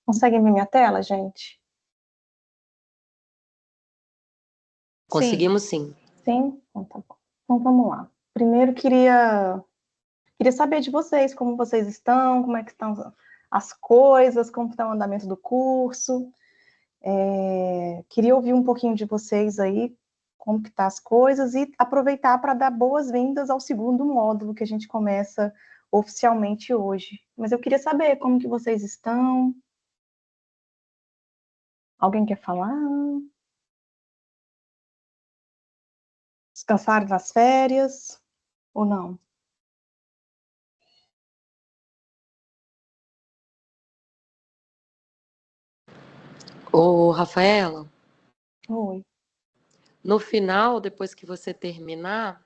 Conseguem ver minha tela, gente? Conseguimos sim. Sim? Então tá bom. Então vamos lá. Primeiro queria saber de vocês, como vocês estão, como é que estão as coisas, como está o andamento do curso. Queria ouvir um pouquinho de vocês aí, como que tá as coisas, e aproveitar para dar boas-vindas ao segundo módulo que a gente começa oficialmente hoje. Mas eu queria saber como que vocês estão. Alguém quer falar? Descansaram nas férias ou não? Ô, Rafaela, Oi. no final, depois que você terminar,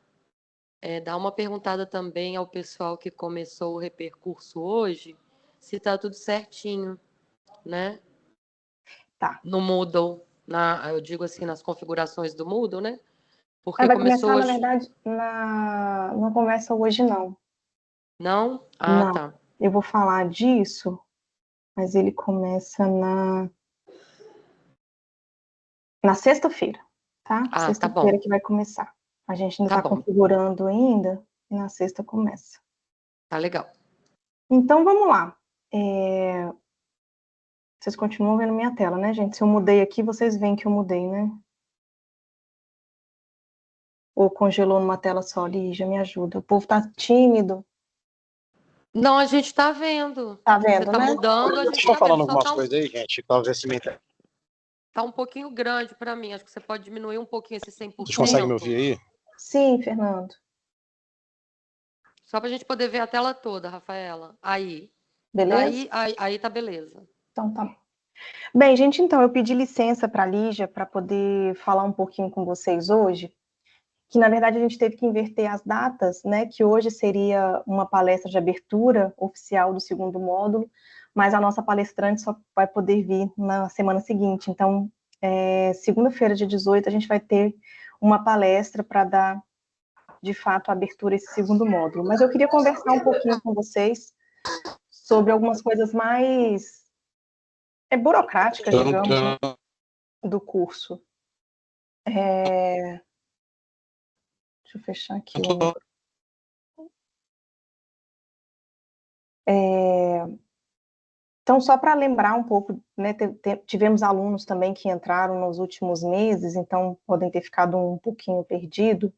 dá uma perguntada também ao pessoal que começou o repercurso hoje, se está tudo certinho, né? Tá. No Moodle, eu digo assim, nas configurações do Moodle, né? Porque Vai começou começar, na hoje. verdade, não começa hoje, não. Não? Ah, Não. tá. Eu vou falar disso, mas ele começa na sexta-feira, tá? Ah, tá Sexta-feira bom. que vai começar. A gente ainda Tá está bom. configurando ainda, e na sexta começa. Tá legal. Então, vamos lá. Vocês continuam vendo minha tela, né, gente? Se eu mudei aqui, vocês veem que eu mudei, né? Ou congelou numa tela só, Lígia, me ajuda. O povo tá tímido. Não, a gente tá vendo. Tá Você vendo, tá né? mudando, a Vocês gente estão tá vendo. falando Só algumas coisas aí, gente? Talvez se me entenda. tá um pouquinho grande para mim. Acho que você pode diminuir um pouquinho esse Vocês conseguem me 100%. ouvir aí? Sim, Fernando. Só pra gente poder ver a tela toda, Rafaela. Aí. Beleza? Daí, aí tá beleza. Então tá bom. Bem, gente, então eu pedi licença para a Lígia para poder falar um pouquinho com vocês hoje, que na verdade a gente teve que inverter as datas, né? Que hoje seria uma palestra de abertura oficial do segundo módulo, mas a nossa palestrante só vai poder vir na semana seguinte. Então, segunda-feira, dia 18, a gente vai ter uma palestra para dar, de fato, a abertura a esse segundo módulo. Mas eu queria conversar um pouquinho com vocês sobre algumas coisas mais burocráticas, digamos, né, do curso. Deixa eu fechar aqui o micro. Então, só para lembrar um pouco, né, tivemos alunos também que entraram nos últimos meses, então podem ter ficado um pouquinho perdido.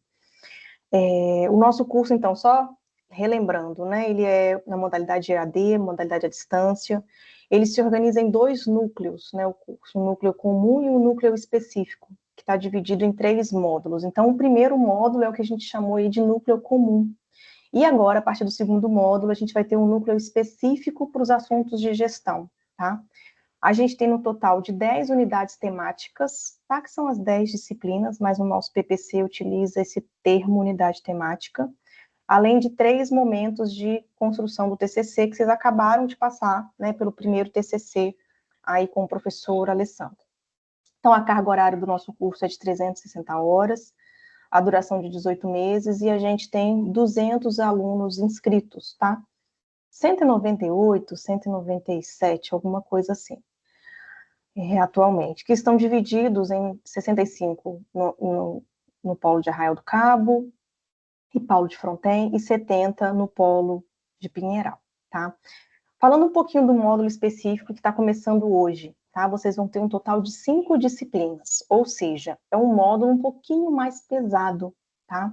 O nosso curso, então, só relembrando, né, ele é na modalidade EAD, modalidade à distância. Ele se organiza em dois núcleos, né, o curso, um núcleo comum e um núcleo específico, que está dividido em 3 módulos. Então, o primeiro módulo é o que a gente chamou aí de núcleo comum. E agora, a partir do segundo módulo, a gente vai ter um núcleo específico para os assuntos de gestão, tá? A gente tem no total de 10 unidades temáticas, tá? Que são as 10 disciplinas, mas o nosso PPC utiliza esse termo unidade temática, além de 3 momentos de construção do TCC, que vocês acabaram de passar, né, pelo primeiro TCC, aí com o professor Alessandro. Então, a carga horária do nosso curso é de 360 horas, a duração de 18 meses, e a gente tem 200 alunos inscritos, tá? 198, 197, alguma coisa assim, atualmente, que estão divididos em 65 no polo de Arraial do Cabo e Paulo de Fronten, e 70 no polo de Pinheiral, tá? Falando um pouquinho do módulo específico que está começando hoje, tá? Vocês vão ter um total de 5 disciplinas, ou seja, é um módulo um pouquinho mais pesado, tá?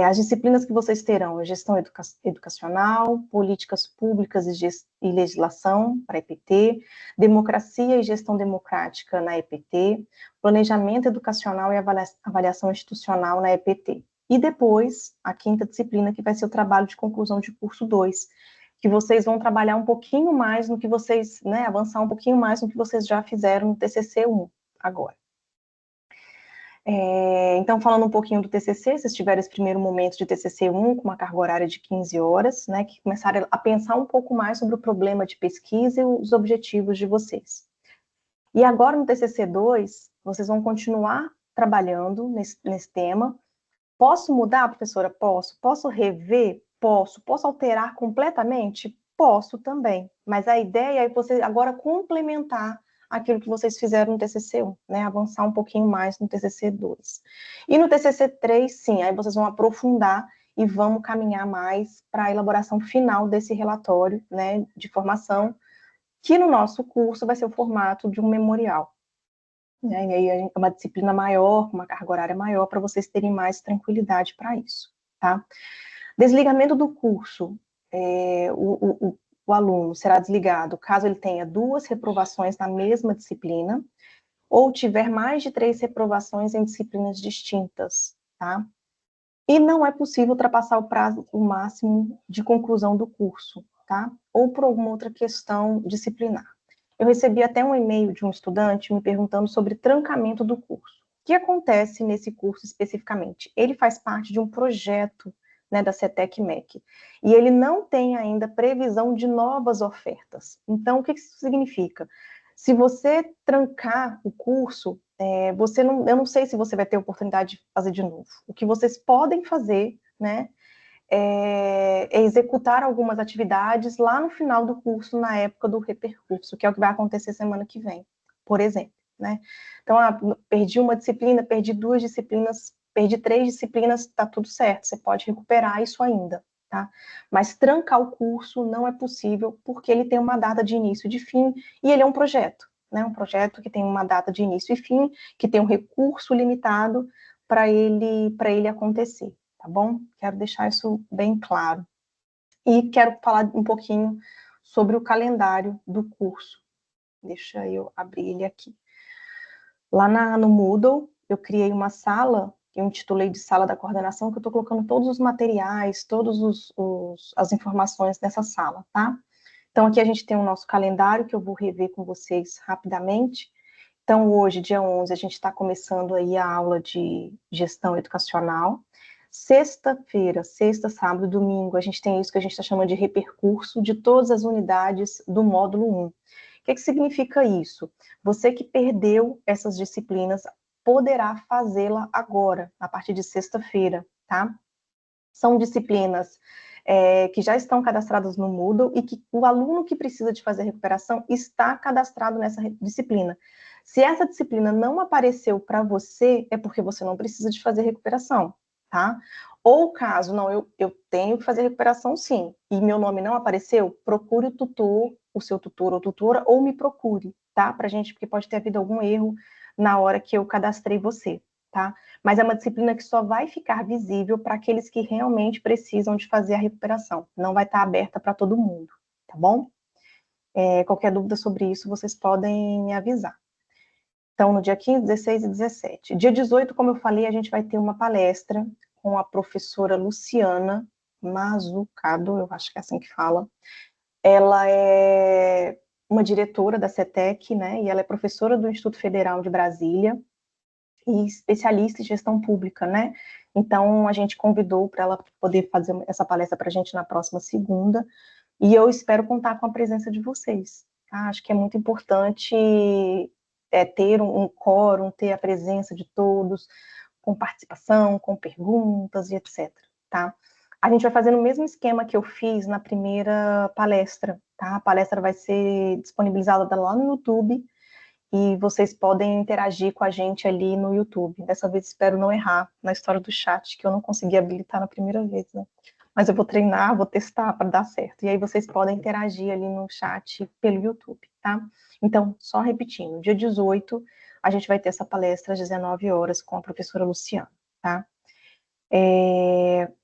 As disciplinas que vocês terão: gestão educacional, políticas públicas e legislação para a EPT, democracia e gestão democrática na EPT, planejamento educacional e avaliação institucional na EPT. E depois, a quinta disciplina, que vai ser o trabalho de conclusão de curso 2, que vocês vão trabalhar um pouquinho mais no que vocês, né, avançar um pouquinho mais no que vocês já fizeram no TCC 1 agora. Então, falando um pouquinho do TCC, vocês tiveram esse primeiro momento de TCC 1, com uma carga horária de 15 horas, né, que começaram a pensar um pouco mais sobre o problema de pesquisa e os objetivos de vocês. E agora, no TCC 2, vocês vão continuar trabalhando nesse tema. Posso mudar, professora? Posso. Posso rever? Posso. Posso alterar completamente? Posso também, mas a ideia é você agora complementar aquilo que vocês fizeram no TCC1, né? Avançar um pouquinho mais no TCC2. E no TCC3, sim, aí vocês vão aprofundar e vamos caminhar mais para a elaboração final desse relatório, né, de formação, que no nosso curso vai ser o formato de um memorial. Né? E aí é uma disciplina maior, uma carga horária maior, para vocês terem mais tranquilidade para isso, tá? Desligamento do curso. O aluno será desligado caso ele tenha 2 reprovações na mesma disciplina ou tiver mais de 3 reprovações em disciplinas distintas, tá? E não é possível ultrapassar o prazo máximo de conclusão do curso, tá? Ou por alguma outra questão disciplinar. Eu recebi até um e-mail de um estudante me perguntando sobre trancamento do curso. O que acontece nesse curso especificamente? Ele faz parte de um projeto, né, da CETEC-MEC, e ele não tem ainda previsão de novas ofertas. Então, o que isso significa? Se você trancar o curso, eu não sei se você vai ter oportunidade de fazer de novo. O que vocês podem fazer, né, é executar algumas atividades lá no final do curso, na época do repercurso, que é o que vai acontecer semana que vem, por exemplo, né? Então, perdi uma disciplina, perdi 2 disciplinas, perdi 3 disciplinas, tá tudo certo, você pode recuperar isso ainda, tá? Mas trancar o curso não é possível, porque ele tem uma data de início e de fim, e ele é um projeto, né? Um projeto que tem uma data de início e fim, que tem um recurso limitado para ele acontecer. Tá bom? Quero deixar isso bem claro. E quero falar um pouquinho sobre o calendário do curso. Deixa eu abrir ele aqui. Lá no Moodle, eu criei uma sala, que eu intitulei de sala da coordenação, que eu estou colocando todos os materiais, todas as informações nessa sala, tá? Então, aqui a gente tem o nosso calendário, que eu vou rever com vocês rapidamente. Então, hoje, dia 11, a gente está começando aí a aula de gestão educacional. Sexta-feira, sexta, sábado, domingo, a gente tem isso que a gente está chamando de repercurso de todas as unidades do módulo 1. O que significa isso? Você que perdeu essas disciplinas poderá fazê-la agora, a partir de sexta-feira, tá? São disciplinas que já estão cadastradas no Moodle e que o aluno que precisa de fazer recuperação está cadastrado nessa disciplina. Se essa disciplina não apareceu para você, é porque você não precisa de fazer recuperação, tá? Ou caso, não, eu tenho que fazer recuperação sim, e meu nome não apareceu, procure o tutor, o seu tutor ou tutora, ou me procure, tá? Pra gente, porque pode ter havido algum erro na hora que eu cadastrei você, tá? Mas é uma disciplina que só vai ficar visível para aqueles que realmente precisam de fazer a recuperação. Não vai estar aberta para todo mundo, tá bom? Qualquer dúvida sobre isso, vocês podem me avisar. Então, no dia 15, 16 e 17. Dia 18, como eu falei, a gente vai ter uma palestra com a professora Luciana Mazzucato, eu acho que é assim que fala. Ela é uma diretora da CETEC, né? E ela é professora do Instituto Federal de Brasília e especialista em gestão pública, né? Então, a gente convidou para ela poder fazer essa palestra para a gente na próxima segunda, e eu espero contar com a presença de vocês, tá? Acho que é muito importante ter um quórum, ter a presença de todos, com participação, com perguntas e etc, tá? A gente vai fazer no mesmo esquema que eu fiz na primeira palestra, tá? A palestra vai ser disponibilizada lá no YouTube, e vocês podem interagir com a gente ali no YouTube. Dessa vez espero não errar na história do chat, que eu não consegui habilitar na primeira vez, né? Mas eu vou treinar, vou testar para dar certo. E aí vocês podem interagir ali no chat pelo YouTube, tá? Então, só repetindo, dia 18, a gente vai ter essa palestra às 19 horas com a professora Luciana, tá?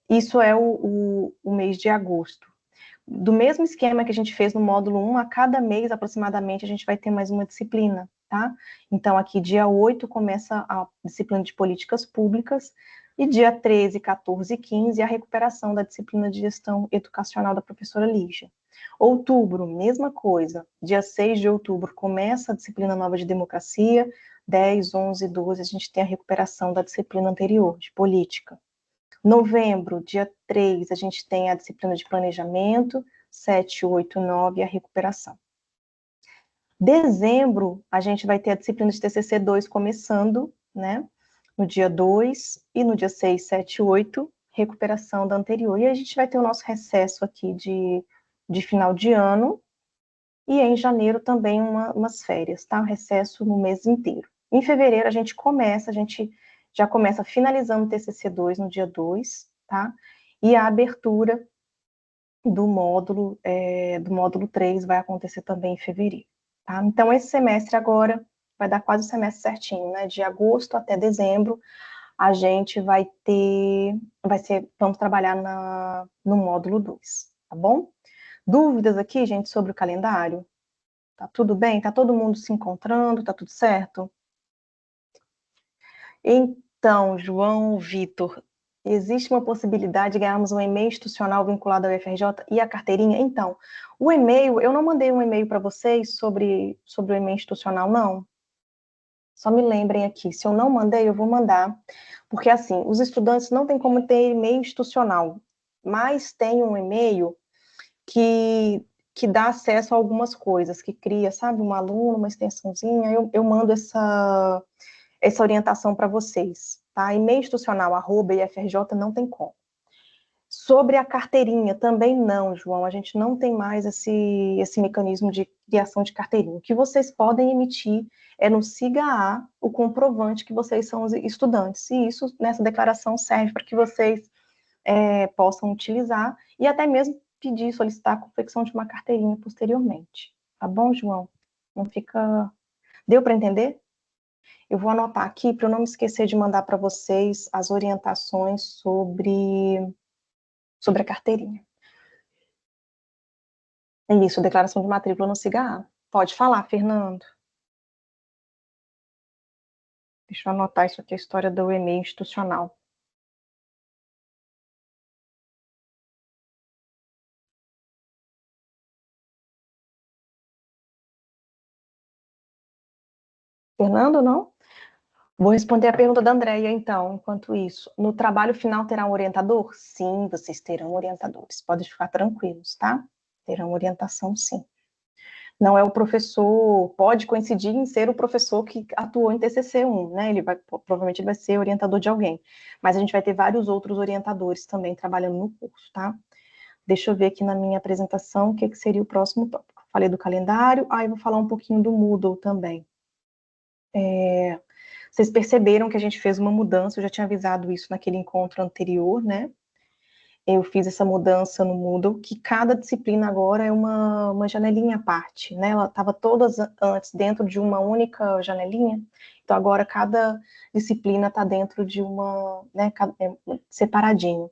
Isso é o mês de agosto. Do mesmo esquema que a gente fez no módulo 1, a cada mês, aproximadamente, a gente vai ter mais uma disciplina, tá? Então, aqui, dia 8, começa a disciplina de políticas públicas, e dia 13, 14 e 15, a recuperação da disciplina de gestão educacional da professora Lígia. Outubro, mesma coisa. Dia 6 de outubro, começa a disciplina nova de democracia, 10, 11 e 12, a gente tem a recuperação da disciplina anterior, de política. Novembro, dia 3, a gente tem a disciplina de planejamento, 7, 8, 9, a recuperação. Dezembro, a gente vai ter a disciplina de TCC2 começando, né, no dia 2, e no dia 6, 7, 8, recuperação da anterior. E a gente vai ter o nosso recesso aqui de de final de ano, e em janeiro também umas férias, tá? Recesso no mês inteiro. Em fevereiro a gente já começa finalizando o TCC2 no dia 2, tá? E a abertura do módulo 3 vai acontecer também em fevereiro, tá? Então, esse semestre agora vai dar quase o semestre certinho, né? De agosto até dezembro, a gente vamos trabalhar no módulo 2, tá bom? Dúvidas aqui, gente, sobre o calendário? Tá tudo bem? Tá todo mundo se encontrando? Tá tudo certo? Então, João Vitor, existe uma possibilidade de ganharmos um e-mail institucional vinculado ao UFRJ e a carteirinha? Então, o e-mail, eu não mandei um e-mail para vocês sobre o e-mail institucional, não. Só me lembrem aqui, se eu não mandei, eu vou mandar. Porque, assim, os estudantes não têm como ter e-mail institucional, mas tem um e-mail que dá acesso a algumas coisas, que cria, sabe, um aluno, uma extensãozinha, eu mando essa orientação para vocês, tá? E-mail institucional, @ifrj, não tem como. Sobre a carteirinha, também não, João, a gente não tem mais esse mecanismo de criação de carteirinha. O que vocês podem emitir é no SIGA-A o comprovante que vocês são os estudantes, e isso, nessa declaração, serve para que vocês possam utilizar e até mesmo pedir, solicitar a confecção de uma carteirinha posteriormente. Tá bom, João? Não fica... Deu para entender? Eu vou anotar aqui para eu não me esquecer de mandar para vocês as orientações sobre a carteirinha. Isso, declaração de matrícula no SIGA-A. Pode falar, Fernando. Deixa eu anotar isso aqui, a história do e-mail institucional. Fernando, não? Vou responder a pergunta da Andréia, então, enquanto isso. No trabalho final terá um orientador? Sim, vocês terão orientadores. Podem ficar tranquilos, tá? Terão orientação, sim. Não é o professor, pode coincidir em ser o professor que atuou em TCC1, né? Provavelmente ele vai ser orientador de alguém. Mas a gente vai ter vários outros orientadores também trabalhando no curso, tá? Deixa eu ver aqui na minha apresentação o que seria o próximo tópico. Falei do calendário, eu vou falar um pouquinho do Moodle também. Vocês perceberam que a gente fez uma mudança, eu já tinha avisado isso naquele encontro anterior, né? Eu fiz essa mudança no Moodle, que cada disciplina agora é uma janelinha à parte, né? Ela estava todas antes dentro de uma única janelinha, então agora cada disciplina está dentro de uma, né, separadinho.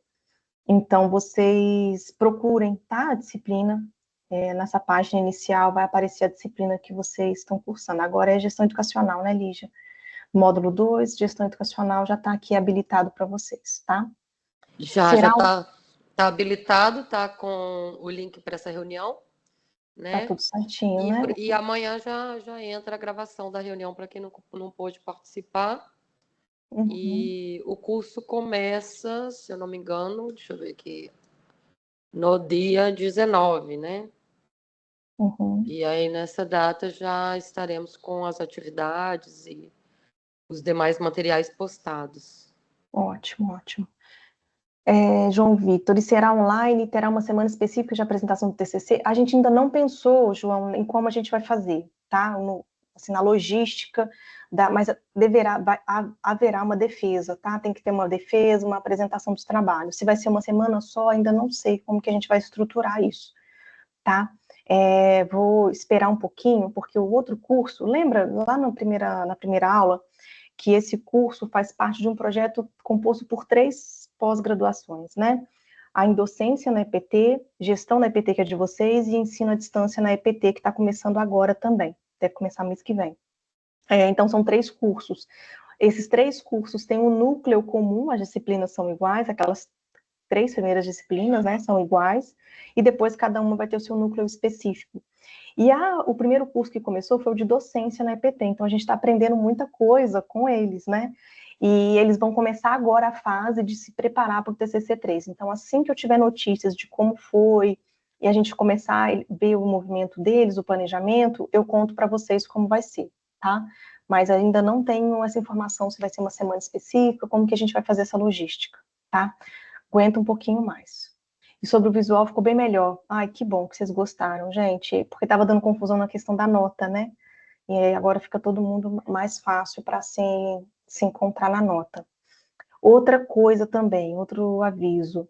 Então, vocês procurem, tá, a disciplina, nessa página inicial vai aparecer a disciplina que vocês estão cursando. Agora é gestão educacional, né, Lígia? Módulo 2, gestão educacional, já está aqui habilitado para vocês, tá? Já está habilitado, tá com o link para essa reunião, né? Tá tudo certinho, né? E amanhã já entra a gravação da reunião para quem não pôde participar. Uhum. E o curso começa, se eu não me engano, deixa eu ver aqui, no dia 19, né? Uhum. E aí, nessa data, já estaremos com as atividades e os demais materiais postados. Ótimo, ótimo. João Vitor, e será online? Terá uma semana específica de apresentação do TCC? A gente ainda não pensou, João, em como a gente vai fazer, tá? Assim, na logística, mas haverá uma defesa, tá? Tem que ter uma defesa, uma apresentação dos trabalhos. Se vai ser uma semana só, ainda não sei como que a gente vai estruturar isso, tá? Vou esperar um pouquinho, porque o outro curso, lembra lá na primeira aula, que esse curso faz parte de um projeto composto por 3 pós-graduações, né? A Indocência na EPT, Gestão na EPT, que é de vocês, e Ensino à Distância na EPT, que está começando agora também, deve começar mês que vem. Então, são 3 cursos. Esses 3 cursos têm um núcleo comum, as disciplinas são iguais, aquelas 3 primeiras disciplinas, né, são iguais, e depois cada uma vai ter o seu núcleo específico. E o primeiro curso que começou foi o de docência na EPT, então a gente está aprendendo muita coisa com eles, né? E eles vão começar agora a fase de se preparar para o TCC3. Então, assim que eu tiver notícias de como foi, e a gente começar a ver o movimento deles, o planejamento, eu conto para vocês como vai ser, tá? Mas ainda não tenho essa informação se vai ser uma semana específica, como que a gente vai fazer essa logística, tá? Aguenta um pouquinho mais. E sobre o visual ficou bem melhor. Ai, que bom que vocês gostaram, gente, porque estava dando confusão na questão da nota, né? E aí agora fica todo mundo mais fácil para se encontrar na nota. Outra coisa também, outro aviso.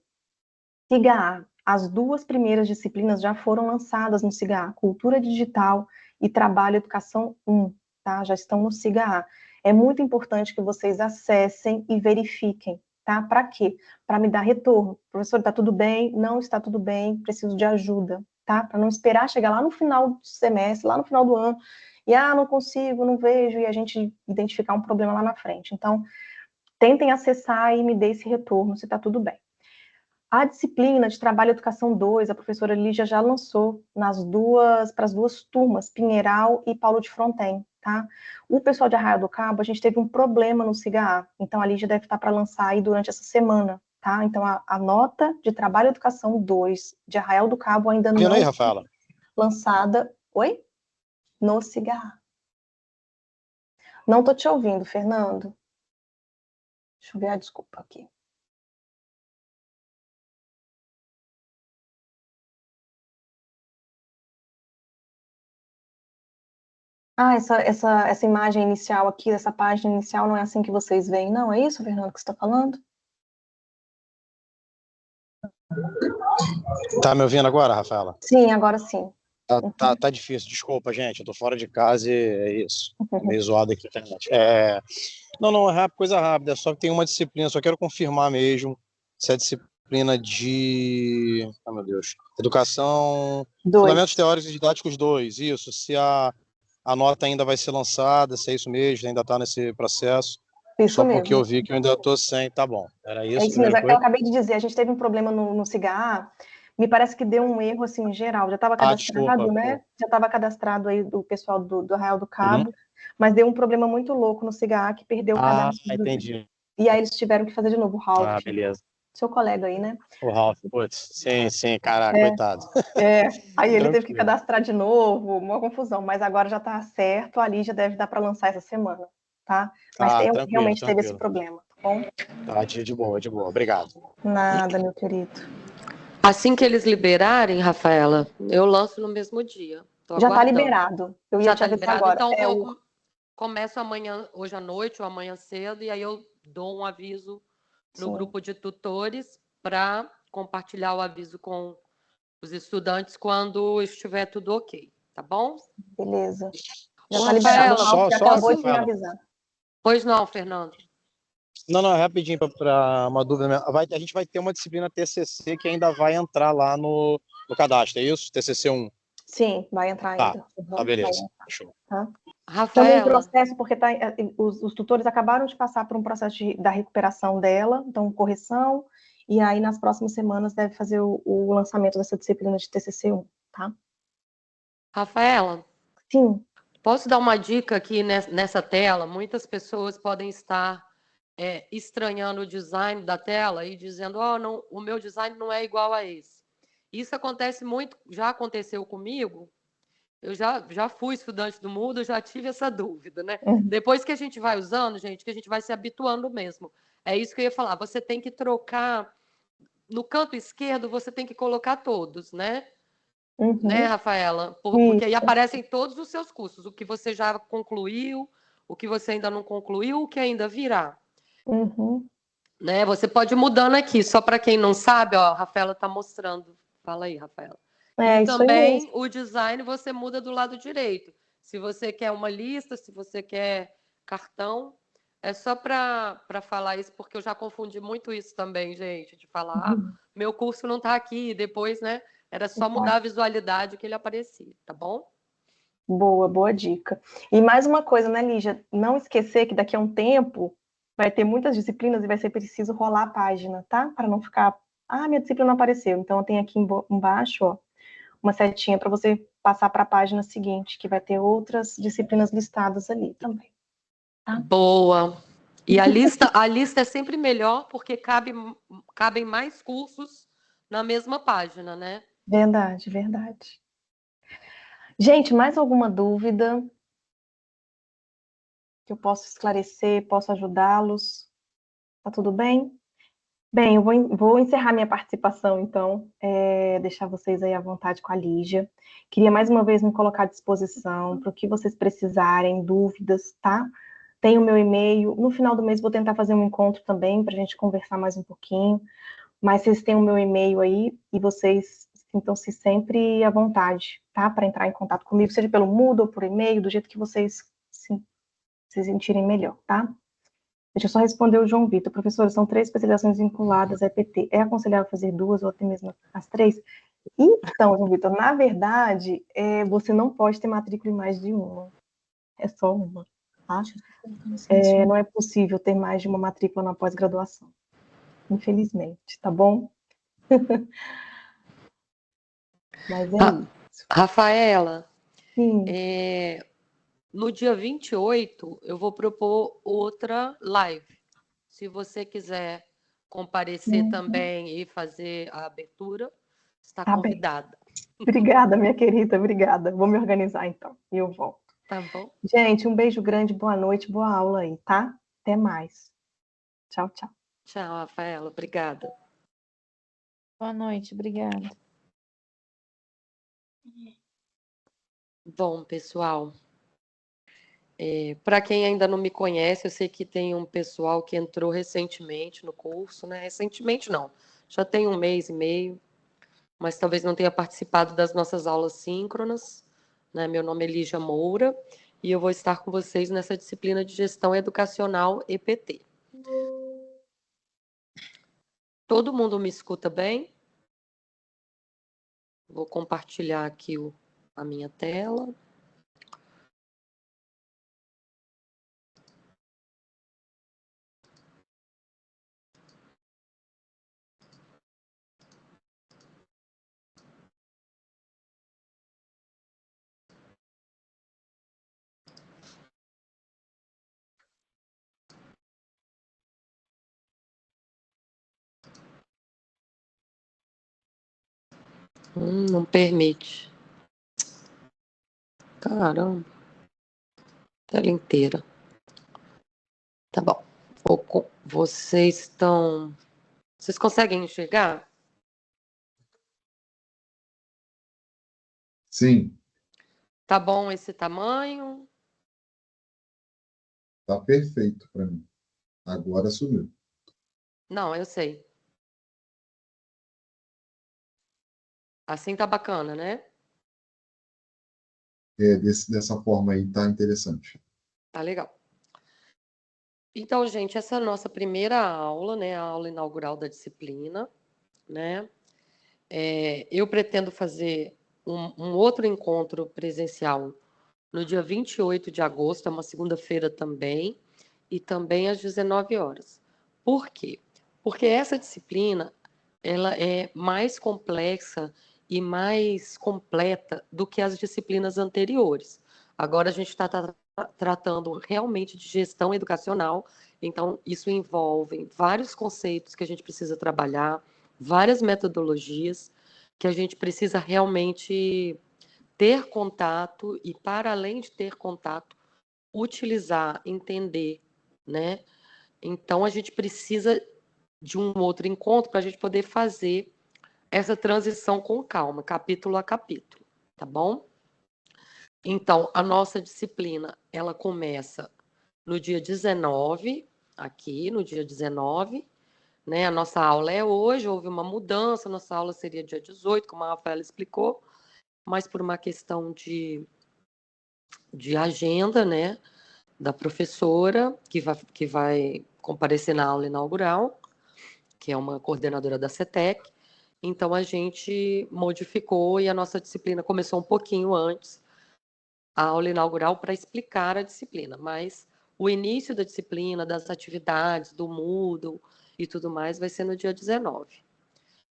SIGA A. As duas primeiras disciplinas já foram lançadas no SIGA A, Cultura Digital e Trabalho e Educação 1, tá? Já estão no SIGA A. É muito importante que vocês acessem e verifiquem, tá? Para quê? Para me dar retorno. Professor, está tudo bem? Não está tudo bem, preciso de ajuda, tá? Para não esperar chegar lá no final do semestre, lá no final do ano, e não consigo, não vejo, e a gente identificar um problema lá na frente. Então, tentem acessar e me dê esse retorno se está tudo bem. A disciplina de Trabalho e Educação 2, a professora Lígia já lançou para as duas turmas, Pinheiral e Paulo de Fronten, tá? O pessoal de Arraial do Cabo, a gente teve um problema no SIGA A, então a Lígia deve estar para lançar aí durante essa semana, tá? Então a nota de Trabalho e Educação 2 de Arraial do Cabo ainda Vendo não aí, Rafaela? lançada. Oi? No SIGA A. Não tô te ouvindo, Fernando. Deixa eu ver a desculpa aqui. Essa imagem inicial aqui, essa página inicial, não é assim que vocês veem, não? É isso, Fernando, que você está falando? Tá me ouvindo agora, Rafaela? Sim, agora sim. Tá difícil, desculpa, gente. Eu tô fora de casa e é isso. Meio zoado aqui a internet. Não, é rápido, coisa rápida. É só que tem uma disciplina, só quero confirmar mesmo se é disciplina de. Oh, meu Deus. Educação. 2. Fundamentos Teóricos e Didáticos 2, isso. Se a nota ainda vai ser lançada, se é isso mesmo, ainda tá nesse processo. Isso Só mesmo. porque eu vi que eu ainda tô sem. Tá bom. Era isso, É isso mesmo. É que eu acabei de dizer, a gente teve um problema no SIGA A, me parece que deu um erro, assim, em geral. Já estava cadastrado, desculpa. né? Já estava cadastrado aí do pessoal do Arraial do Uhum. Cabo, mas deu um problema muito louco no SIGA A, que perdeu o cadastro. Entendi. E aí eles tiveram que fazer de novo, o Ralph. Beleza. Seu colega aí, né? O Ralph, putz, sim, caraca, coitado. Aí ele teve que Tranquilo. cadastrar de novo, uma confusão, mas agora já está certo, a Lígia deve dar para lançar essa semana, tá? Mas realmente teve esse problema, tá bom? Tá, de boa, obrigado. Nada, meu querido. Assim que eles liberarem, Rafaela, eu lanço no mesmo dia. Tô Já está aguardando. liberado, eu ia Já te tá avisar liberado? agora. Então, começo amanhã, hoje à noite ou amanhã cedo, e aí eu dou um aviso no Sim. grupo de tutores para compartilhar o aviso com os estudantes quando estiver tudo ok, tá bom? Beleza. Já está Rafaela, liberado, o Ralf já acabou de me Rafaela. avisar. Pois não, Fernando. Não, rapidinho, para uma dúvida. A gente vai ter uma disciplina TCC que ainda vai entrar lá no cadastro, é isso? TCC 1. Sim, vai entrar ainda. Tá, beleza. Show. Tá? Rafaela. Então, um processo, porque os tutores acabaram de passar por um processo da recuperação dela, então, correção, e aí nas próximas semanas deve fazer o lançamento dessa disciplina de TCC1, tá? Rafaela. Sim. Posso dar uma dica aqui nessa tela? Muitas pessoas podem estar estranhando o design da tela e dizendo, não, o meu design não é igual a esse. Isso acontece muito, já aconteceu comigo. Eu já fui estudante do Moodle, já tive essa dúvida, né? Depois que a gente vai usando, gente, que a gente vai se habituando mesmo. É isso que eu ia falar. Você tem que trocar no canto esquerdo, você tem que colocar todos, né? Né, Rafaela? Porque aí aparecem todos os seus cursos, o que você já concluiu, o que você ainda não concluiu, o que ainda virá. Né? Você pode ir mudando aqui, só para quem não sabe, a Rafaela está mostrando. Fala aí, Rafaela. E também o design você muda do lado direito. Se você quer uma lista, se você quer cartão, é só para falar isso, porque eu já confundi muito isso também, gente, de falar, meu curso não está aqui, depois, né? Era só mudar a visualidade que ele aparecia, tá bom? Boa dica. E mais uma coisa, né, Lígia? Não esquecer que daqui a um tempo vai ter muitas disciplinas e vai ser preciso rolar a página, tá? Para não ficar, minha disciplina não apareceu. Então, eu tenho aqui embaixo, ó, uma setinha para você passar para a página seguinte, que vai ter outras disciplinas listadas ali também. Tá? Boa. E a lista é sempre melhor porque cabem mais cursos na mesma página, né? Verdade. Gente, mais alguma dúvida que eu posso esclarecer, posso ajudá-los? Tá tudo bem? Bem, vou encerrar minha participação, então, deixar vocês aí à vontade com a Lígia. Queria mais uma vez me colocar à disposição para o que vocês precisarem, dúvidas, tá? Tem o meu e-mail. No final do mês vou tentar fazer um encontro também para a gente conversar mais um pouquinho. Mas vocês têm o meu e-mail aí e vocês sintam-se sempre à vontade, tá? Para entrar em contato comigo, seja pelo Moodle ou por e-mail, do jeito que vocês se sentirem melhor, tá? Deixa eu só responder o João Vitor. Professora, são 3 especializações vinculadas à EPT. É aconselhável fazer 2 ou até mesmo as 3? Então, João Vitor, na verdade, você não pode ter matrícula em mais de uma. É só uma, tá? Não é possível ter mais de uma matrícula na pós-graduação. Infelizmente, tá bom? Mas é isso. Rafaela, Sim. No dia 28, eu vou propor outra live. Se você quiser comparecer também e fazer a abertura, está Tá bem. convidada. Obrigada, minha querida, obrigada. Vou me organizar então e eu volto. Tá bom? Gente, um beijo grande, boa noite, boa aula aí, tá? Até mais. Tchau, tchau. Tchau, Rafaela. Obrigada. Boa noite, obrigada. Bom, pessoal, para quem ainda não me conhece, eu sei que tem um pessoal que entrou recentemente no curso, né? Recentemente não, já tem 1 mês e meio, mas talvez não tenha participado das nossas aulas síncronas, né? Meu nome é Lígia Moura e eu vou estar com vocês nessa disciplina de gestão educacional EPT. Todo mundo me escuta bem? Vou compartilhar aqui a minha tela. Não permite. Caramba. Tela inteira. Tá bom. Vocês estão... Vocês conseguem enxergar? Sim. Tá bom esse tamanho? Tá perfeito para mim. Agora sumiu. Não, eu sei. Assim tá bacana, né? Dessa forma aí tá interessante. Tá legal. Então, gente, essa é a nossa primeira aula, né? A aula inaugural da disciplina, né? Eu pretendo fazer um outro encontro presencial no dia 28 de agosto, é uma segunda-feira também, e também às 19 horas. Por quê? Porque essa disciplina ela é mais complexa e mais completa do que as disciplinas anteriores. Agora a gente está tratando realmente de gestão educacional, então isso envolve vários conceitos que a gente precisa trabalhar, várias metodologias que a gente precisa realmente ter contato e, para além de ter contato, utilizar, entender, né? Então, a gente precisa de um outro encontro para a gente poder fazer essa transição com calma, capítulo a capítulo, tá bom? Então, a nossa disciplina, ela começa no dia 19, aqui no dia 19, né? A nossa aula é hoje, houve uma mudança, a nossa aula seria dia 18, como a Rafaela explicou, mas por uma questão de agenda, né, da professora que vai comparecer na aula inaugural, que é uma coordenadora da CETEC. Então, a gente modificou e a nossa disciplina começou um pouquinho antes, a aula inaugural, para explicar a disciplina, mas o início da disciplina, das atividades, do Moodle e tudo mais, vai ser no dia 19.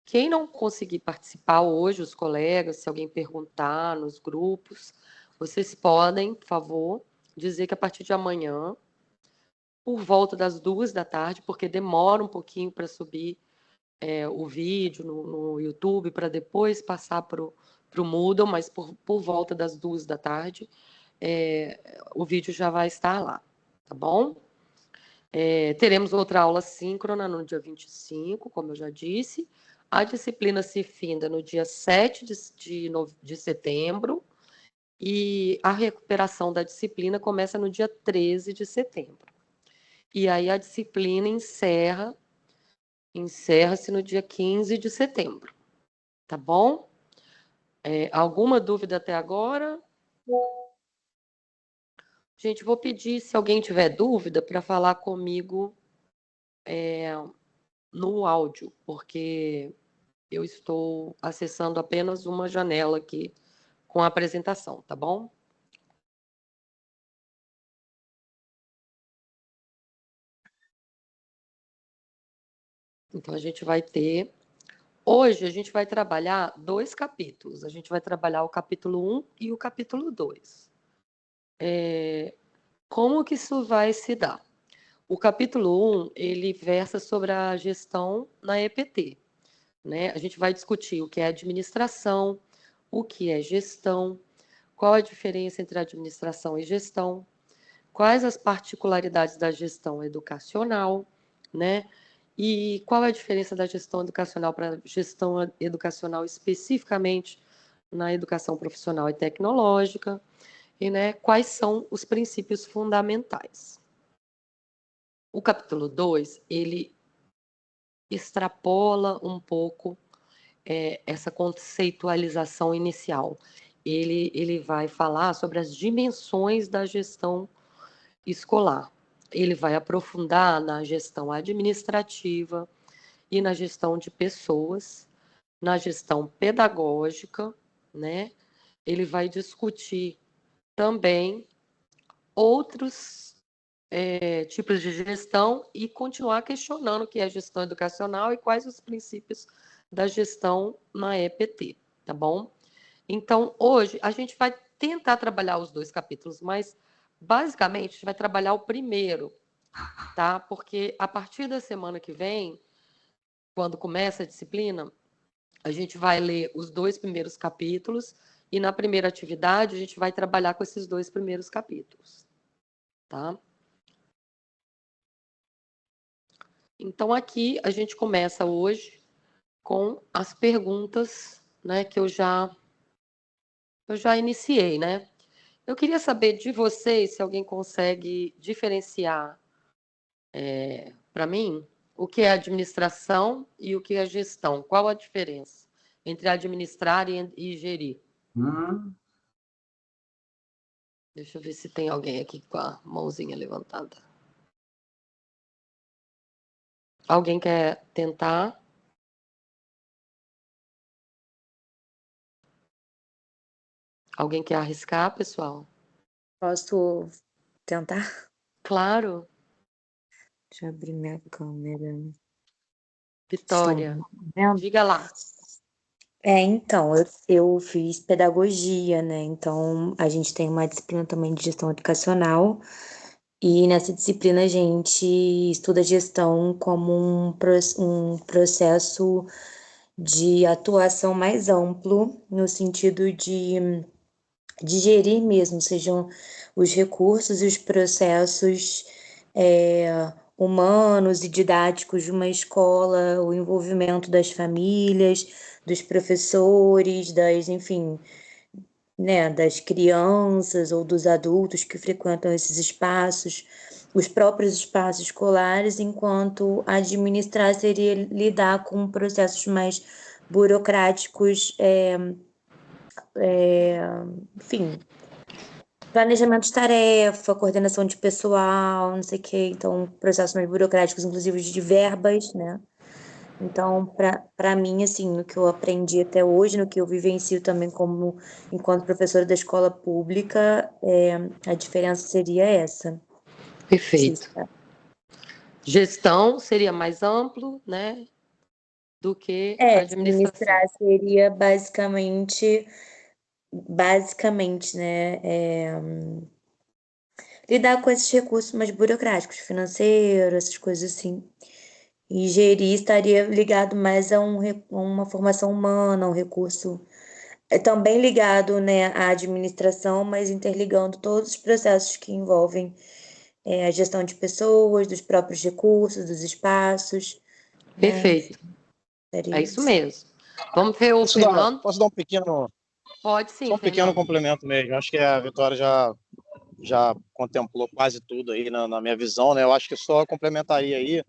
Quem não conseguir participar hoje, os colegas, se alguém perguntar nos grupos, vocês podem, por favor, dizer que a partir de amanhã, por volta das 14h, porque demora um pouquinho para subir o vídeo no YouTube, para depois passar para o Moodle, mas por volta das 14h, o vídeo já vai estar lá, tá bom? Teremos outra aula síncrona no dia 25, como eu já disse. A disciplina se finda no dia 7 de setembro e a recuperação da disciplina começa no dia 13 de setembro. E aí a disciplina encerra-se no dia 15 de setembro. Tá bom? Alguma dúvida até agora? Gente, vou pedir, se alguém tiver dúvida, para falar comigo no áudio, porque eu estou acessando apenas uma janela aqui com a apresentação, tá bom? Então, a gente vai ter... Hoje, a gente vai trabalhar 2 capítulos. A gente vai trabalhar o capítulo 1 e o capítulo 2. Como que isso vai se dar? O capítulo 1, ele versa sobre a gestão na EPT. Né? A gente vai discutir o que é administração, o que é gestão, qual a diferença entre administração e gestão, quais as particularidades da gestão educacional, né? E qual é a diferença da gestão educacional para a gestão educacional especificamente na educação profissional e tecnológica, e né, quais são os princípios fundamentais. O capítulo 2, ele extrapola um pouco essa conceitualização inicial. Ele vai falar sobre as dimensões da gestão escolar. Ele vai aprofundar na gestão administrativa e na gestão de pessoas, na gestão pedagógica, né? Ele vai discutir também outros tipos de gestão e continuar questionando o que é gestão educacional e quais os princípios da gestão na EPT, tá bom? Então, hoje, a gente vai tentar trabalhar os 2 capítulos, mas, basicamente, a gente vai trabalhar o primeiro, tá? Porque, a partir da semana que vem, quando começa a disciplina, a gente vai ler os 2 primeiros capítulos e, na primeira atividade, a gente vai trabalhar com esses 2 primeiros capítulos, tá? Então, aqui, a gente começa hoje com as perguntas, né, que eu já iniciei, né? Eu queria saber de vocês se alguém consegue diferenciar para mim o que é administração e o que é gestão. Qual a diferença entre administrar e gerir? Deixa eu ver se tem alguém aqui com a mãozinha levantada. Alguém quer tentar? Alguém quer arriscar, pessoal? Posso tentar? Claro. Deixa eu abrir minha câmera. Vitória, Estão vendo? diga lá. Então, eu fiz pedagogia, né? Então, a gente tem uma disciplina também de gestão educacional. E nessa disciplina a gente estuda gestão como um processo de atuação mais amplo, no sentido de gerir mesmo, sejam os recursos e os processos humanos e didáticos de uma escola, o envolvimento das famílias, dos professores, enfim, né, das crianças ou dos adultos que frequentam esses espaços, os próprios espaços escolares, enquanto administrar seria lidar com processos mais burocráticos, enfim, planejamento de tarefa, coordenação de pessoal, não sei o quê, então processos mais burocráticos, inclusive de verbas, né? Então, para mim, assim, no que eu aprendi até hoje, no que eu vivencio também enquanto professora da escola pública, a diferença seria essa. Perfeito. Gestão seria mais amplo, né, do que administração. Administrar seria basicamente, né, lidar com esses recursos mais burocráticos, financeiros, essas coisas assim. E gerir estaria ligado mais a uma formação humana, um recurso também ligado, né, à administração, mas interligando todos os processos que envolvem a gestão de pessoas, dos próprios recursos, dos espaços, né? Perfeito. Seria É isso mesmo. Vamos ver o Fernando. Posso dar um pequeno, Pode sim, só um pequeno Fernando. complemento mesmo. Acho que a Vitória já contemplou quase tudo aí na minha visão, né? Eu acho que só complementaria aí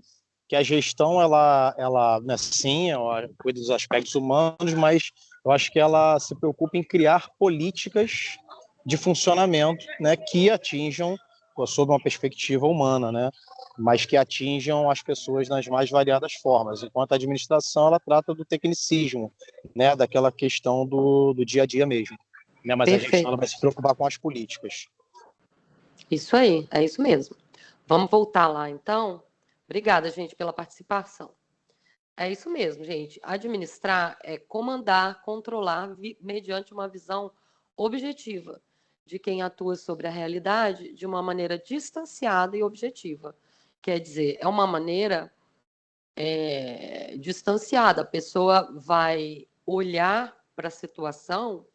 que a gestão, ela né, sim, ela cuida dos aspectos humanos, mas eu acho que ela se preocupa em criar políticas de funcionamento, né, que atinjam, sob uma perspectiva humana, né, mas que atinjam as pessoas nas mais variadas formas. Enquanto a administração, ela trata do tecnicismo, né, daquela questão do dia a dia mesmo. Né, mas a gestão ela vai se preocupar com as políticas. Isso aí, é isso mesmo. Vamos voltar lá, então. Obrigada, gente, pela participação. É isso mesmo, gente. Administrar é comandar, controlar, mediante uma visão objetiva de quem atua sobre a realidade de uma maneira distanciada e objetiva. Quer dizer, é uma maneira distanciada. A pessoa vai olhar para a situação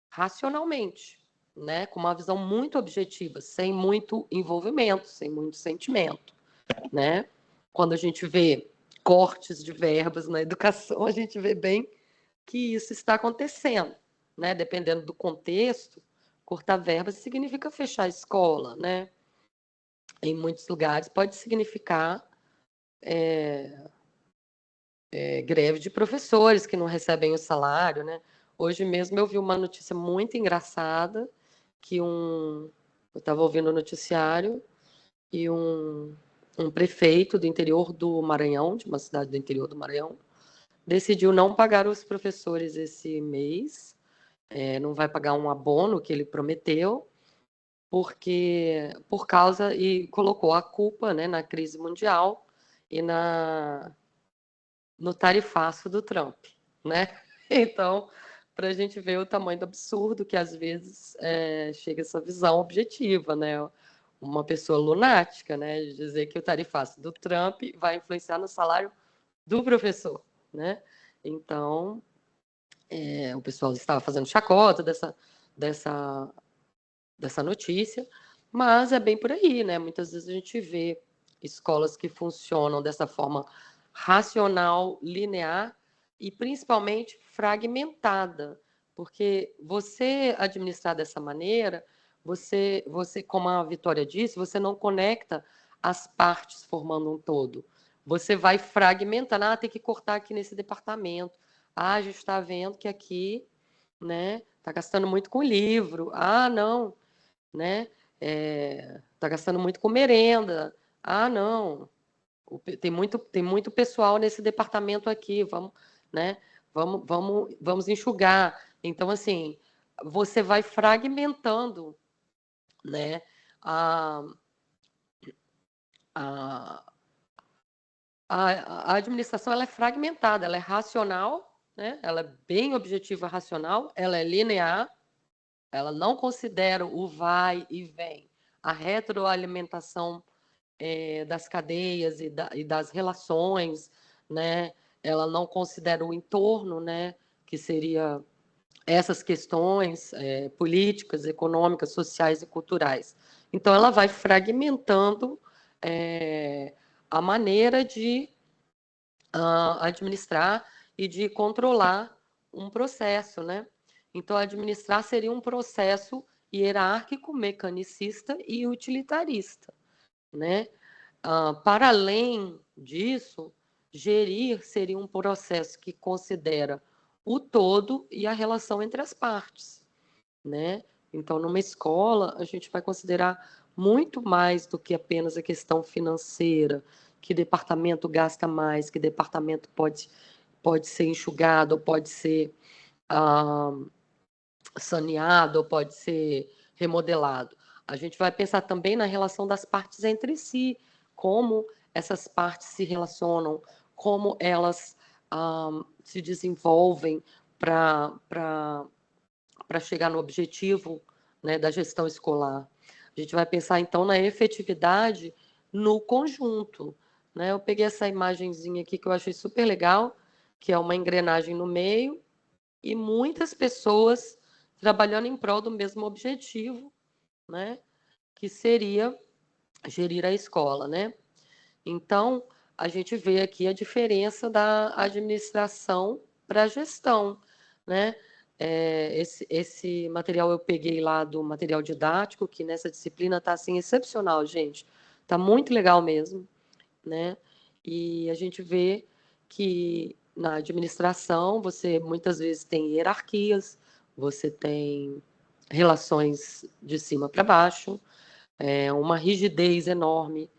racionalmente, né? Com uma visão muito objetiva, sem muito envolvimento, sem muito sentimento, né? Quando a gente vê cortes de verbas na educação, a gente vê bem que isso está acontecendo, né? Dependendo do contexto, cortar verbas significa fechar a escola, né? Em muitos lugares pode significar greve de professores que não recebem o salário, né? Hoje mesmo eu vi uma notícia muito engraçada que eu estava ouvindo o noticiário e um prefeito do interior do Maranhão, de uma cidade do interior do Maranhão, decidiu não pagar os professores esse mês, não vai pagar um abono que ele prometeu, por causa, e colocou a culpa, né, na crise mundial e no tarifaço do Trump, né? Então, para a gente ver o tamanho do absurdo que às vezes chega essa visão objetiva, né? Uma pessoa lunática, né? De dizer que o tarifaço do Trump vai influenciar no salário do professor, né? Então, o pessoal estava fazendo chacota dessa notícia, mas é bem por aí, né? Muitas vezes a gente vê escolas que funcionam dessa forma racional, linear e principalmente fragmentada, porque você administrar dessa maneira, você, como a Vitória disse, você não conecta as partes formando um todo. Você vai fragmentando, tem que cortar aqui nesse departamento. A gente está vendo que aqui, né, está gastando muito com livro. Não, né? Tá gastando muito com merenda. Não, tem muito pessoal nesse departamento aqui. Vamos, né? Vamos enxugar. Então, assim, você vai fragmentando, né? A, a, a administração ela é fragmentada, ela é racional, né? Ela é bem objetiva, racional, ela é linear. Ela não considera o vai e vem, a retroalimentação das cadeias e das relações, né? Ela não considera o entorno, né? Que seria essas questões políticas, econômicas, sociais e culturais. Então, ela vai fragmentando a maneira de administrar e de controlar um processo, né? Então, administrar seria um processo hierárquico, mecanicista e utilitarista, né? Para além disso, gerir seria um processo que considera o todo e a relação entre as partes, né? Então, numa escola, a gente vai considerar muito mais do que apenas a questão financeira, que departamento gasta mais, que departamento pode ser enxugado, pode ser saneado, pode ser remodelado. A gente vai pensar também na relação das partes entre si, como essas partes se relacionam, como elas se desenvolvem para chegar no objetivo, né, da gestão escolar. A gente vai pensar, então, na efetividade no conjunto, né? Eu peguei essa imagenzinha aqui que eu achei super legal, que é uma engrenagem no meio e muitas pessoas trabalhando em prol do mesmo objetivo, né? Que seria gerir a escola, né? Então, a gente vê aqui a diferença da administração para a gestão, né? Esse material eu peguei lá do material didático, que nessa disciplina está assim, excepcional, gente. Está muito legal mesmo, né? E a gente vê que na administração você muitas vezes tem hierarquias, você tem relações de cima para baixo, uma rigidez enorme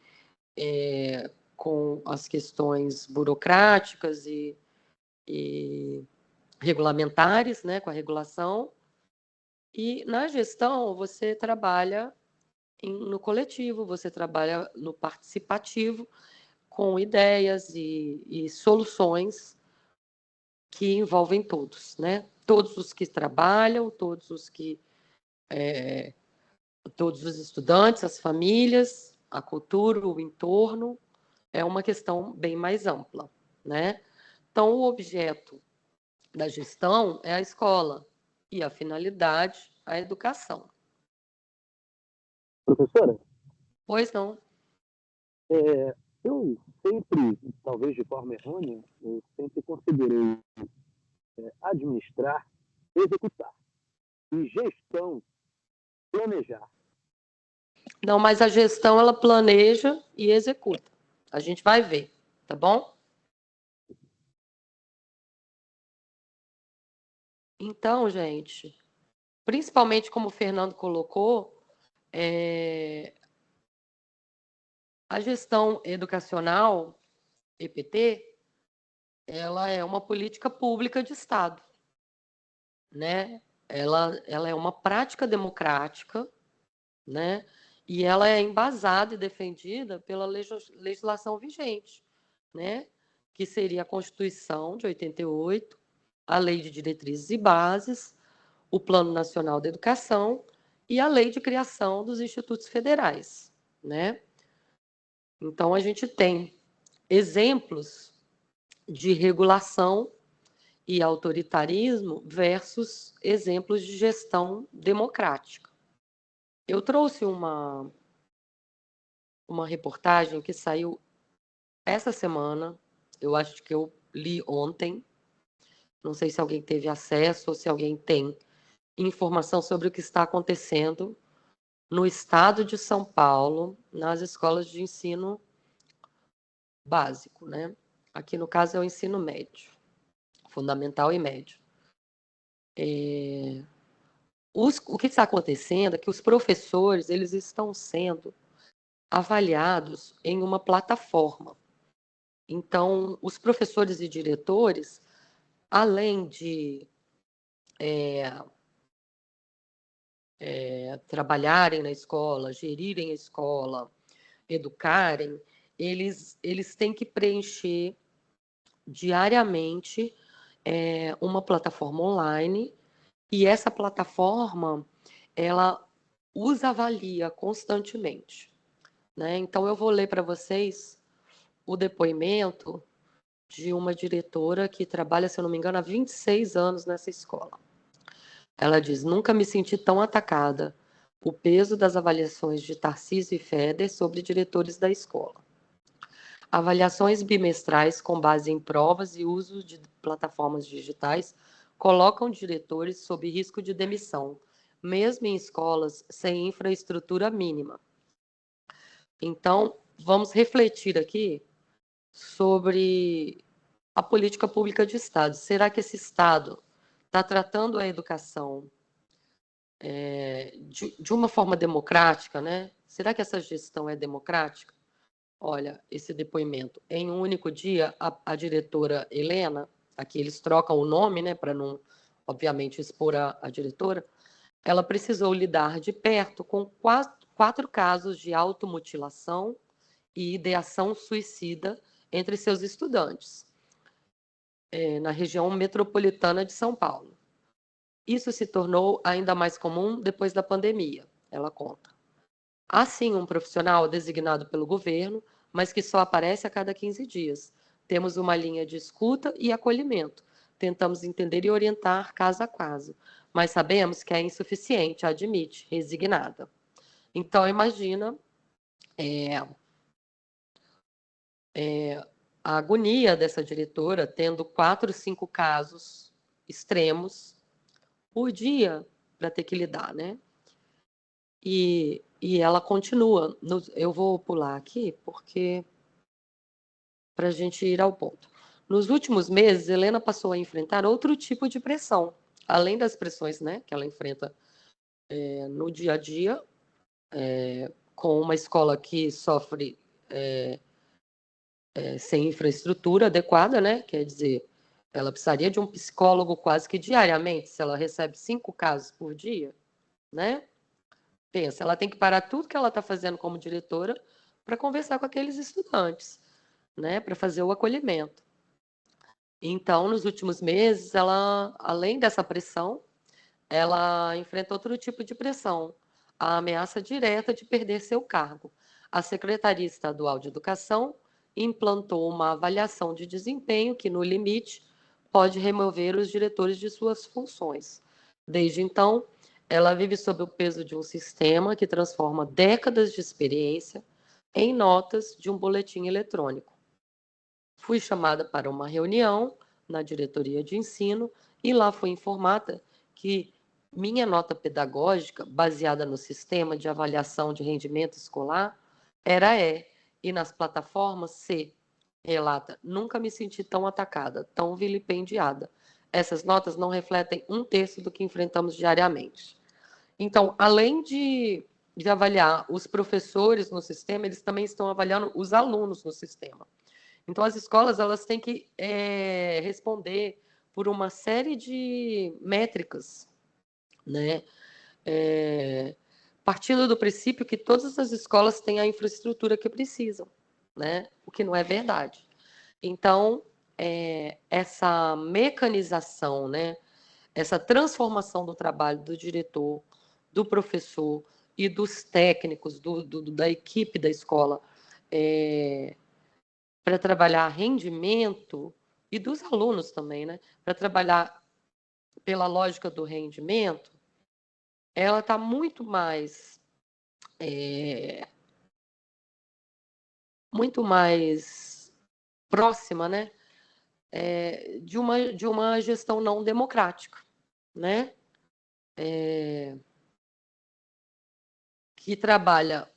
com as questões burocráticas e regulamentares, né, com a regulação. E na gestão você trabalha no coletivo, você trabalha no participativo, com ideias e soluções que envolvem todos, né? Todos os que trabalham, todos os estudantes, as famílias, a cultura, o entorno, é uma questão bem mais ampla, né? Então, o objeto da gestão é a escola e a finalidade, a educação. Professora, Pois não? eu sempre, talvez de forma errônea, eu sempre considerei administrar, executar, e gestão, planejar. Não, mas a gestão, ela planeja e executa. A gente vai ver, tá bom? Então, gente, principalmente como o Fernando colocou, a gestão educacional, EPT, ela é uma política pública de Estado, né? Ela é uma prática democrática, né? E ela é embasada e defendida pela legislação vigente, né? Que seria a Constituição de 88, a Lei de Diretrizes e Bases, o Plano Nacional de Educação e a Lei de Criação dos Institutos Federais, né? Então, a gente tem exemplos de regulação e autoritarismo versus exemplos de gestão democrática. Eu trouxe uma reportagem que saiu essa semana, eu acho que eu li ontem, não sei se alguém teve acesso ou se alguém tem informação sobre o que está acontecendo no estado de São Paulo, nas escolas de ensino básico, né? Aqui no caso é o ensino médio, fundamental e médio. O que está acontecendo é que os professores eles estão sendo avaliados em uma plataforma. Então, os professores e diretores, além de trabalharem na escola, gerirem a escola, educarem, eles têm que preencher diariamente uma plataforma online, e essa plataforma ela os avalia constantemente, né? Então, eu vou ler para vocês o depoimento de uma diretora que trabalha, se eu não me engano, há 26 anos nessa escola. Ela diz: nunca me senti tão atacada. O peso das avaliações de Tarcísio e Feder sobre diretores da escola. Avaliações bimestrais com base em provas e uso de plataformas digitais colocam diretores sob risco de demissão, mesmo em escolas sem infraestrutura mínima. Então, vamos refletir aqui sobre a política pública de Estado. Será que esse Estado está tratando a educação de uma forma democrática, né? Será que essa gestão é democrática? Olha, esse depoimento. Em um único dia, a diretora Helena, aqui eles trocam o nome, né, para não, obviamente, expor a diretora, ela precisou lidar de perto com quatro casos de automutilação e ideação suicida entre seus estudantes, na região metropolitana de São Paulo. Isso se tornou ainda mais comum depois da pandemia, ela conta. Há sim um profissional designado pelo governo, mas que só aparece a cada 15 dias. Temos uma linha de escuta e acolhimento. Tentamos entender e orientar caso a caso, mas sabemos que é insuficiente, admite, resignada. Então, imagina A agonia dessa diretora, tendo 4, 5 casos extremos por dia para ter que lidar, né? E ela continua. Eu vou pular aqui, porque para a gente ir ao ponto. Nos últimos meses, Helena passou a enfrentar outro tipo de pressão, além das pressões, né, que ela enfrenta no dia a dia, com uma escola que sofre sem infraestrutura adequada, né? Quer dizer, ela precisaria de um psicólogo quase que diariamente, se ela recebe 5 casos por dia, né? Pensa, ela tem que parar tudo que ela está fazendo como diretora para conversar com aqueles estudantes, né? Para fazer o acolhimento. Então, nos últimos meses, ela, além dessa pressão, ela enfrenta outro tipo de pressão, a ameaça direta de perder seu cargo. A Secretaria Estadual de Educação implantou uma avaliação de desempenho que, no limite, pode remover os diretores de suas funções. Desde então, ela vive sob o peso de um sistema que transforma décadas de experiência em notas de um boletim eletrônico. Fui chamada para uma reunião na diretoria de ensino e lá fui informada que minha nota pedagógica, baseada no sistema de avaliação de rendimento escolar, era E, e nas plataformas C. Relata, nunca me senti tão atacada, tão vilipendiada. Essas notas não refletem 1/3 do que enfrentamos diariamente. Então, além de avaliar os professores no sistema, eles também estão avaliando os alunos no sistema. Então, as escolas elas têm que responder por uma série de métricas, né? Partindo do princípio que todas as escolas têm a infraestrutura que precisam, né? O que não é verdade. Então, essa mecanização, né? Essa transformação do trabalho do diretor, do professor e dos técnicos, da equipe da escola, para trabalhar rendimento, e dos alunos também, né? Para trabalhar pela lógica do rendimento, ela está muito mais próxima, né? De uma gestão não democrática, né? Que trabalha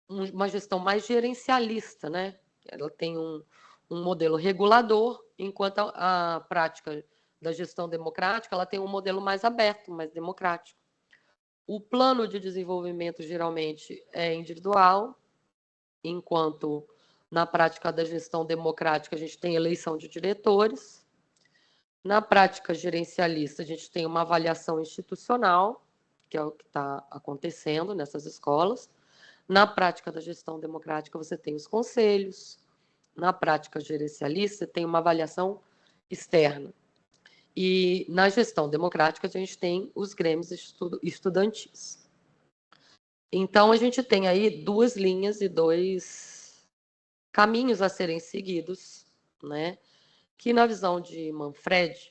uma gestão mais gerencialista, né? Ela tem um modelo regulador, enquanto a prática da gestão democrática ela tem um modelo mais aberto, mais democrático. O plano de desenvolvimento geralmente é individual, enquanto na prática da gestão democrática a gente tem eleição de diretores. Na prática gerencialista a gente tem uma avaliação institucional, que é o que está acontecendo nessas escolas. Na prática da gestão democrática, você tem os conselhos. Na prática gerencialista, tem uma avaliação externa. E na gestão democrática, a gente tem os grêmios estudantis. Então, a gente tem aí 2 linhas e 2 caminhos a serem seguidos, né? Que, na visão de Manfred,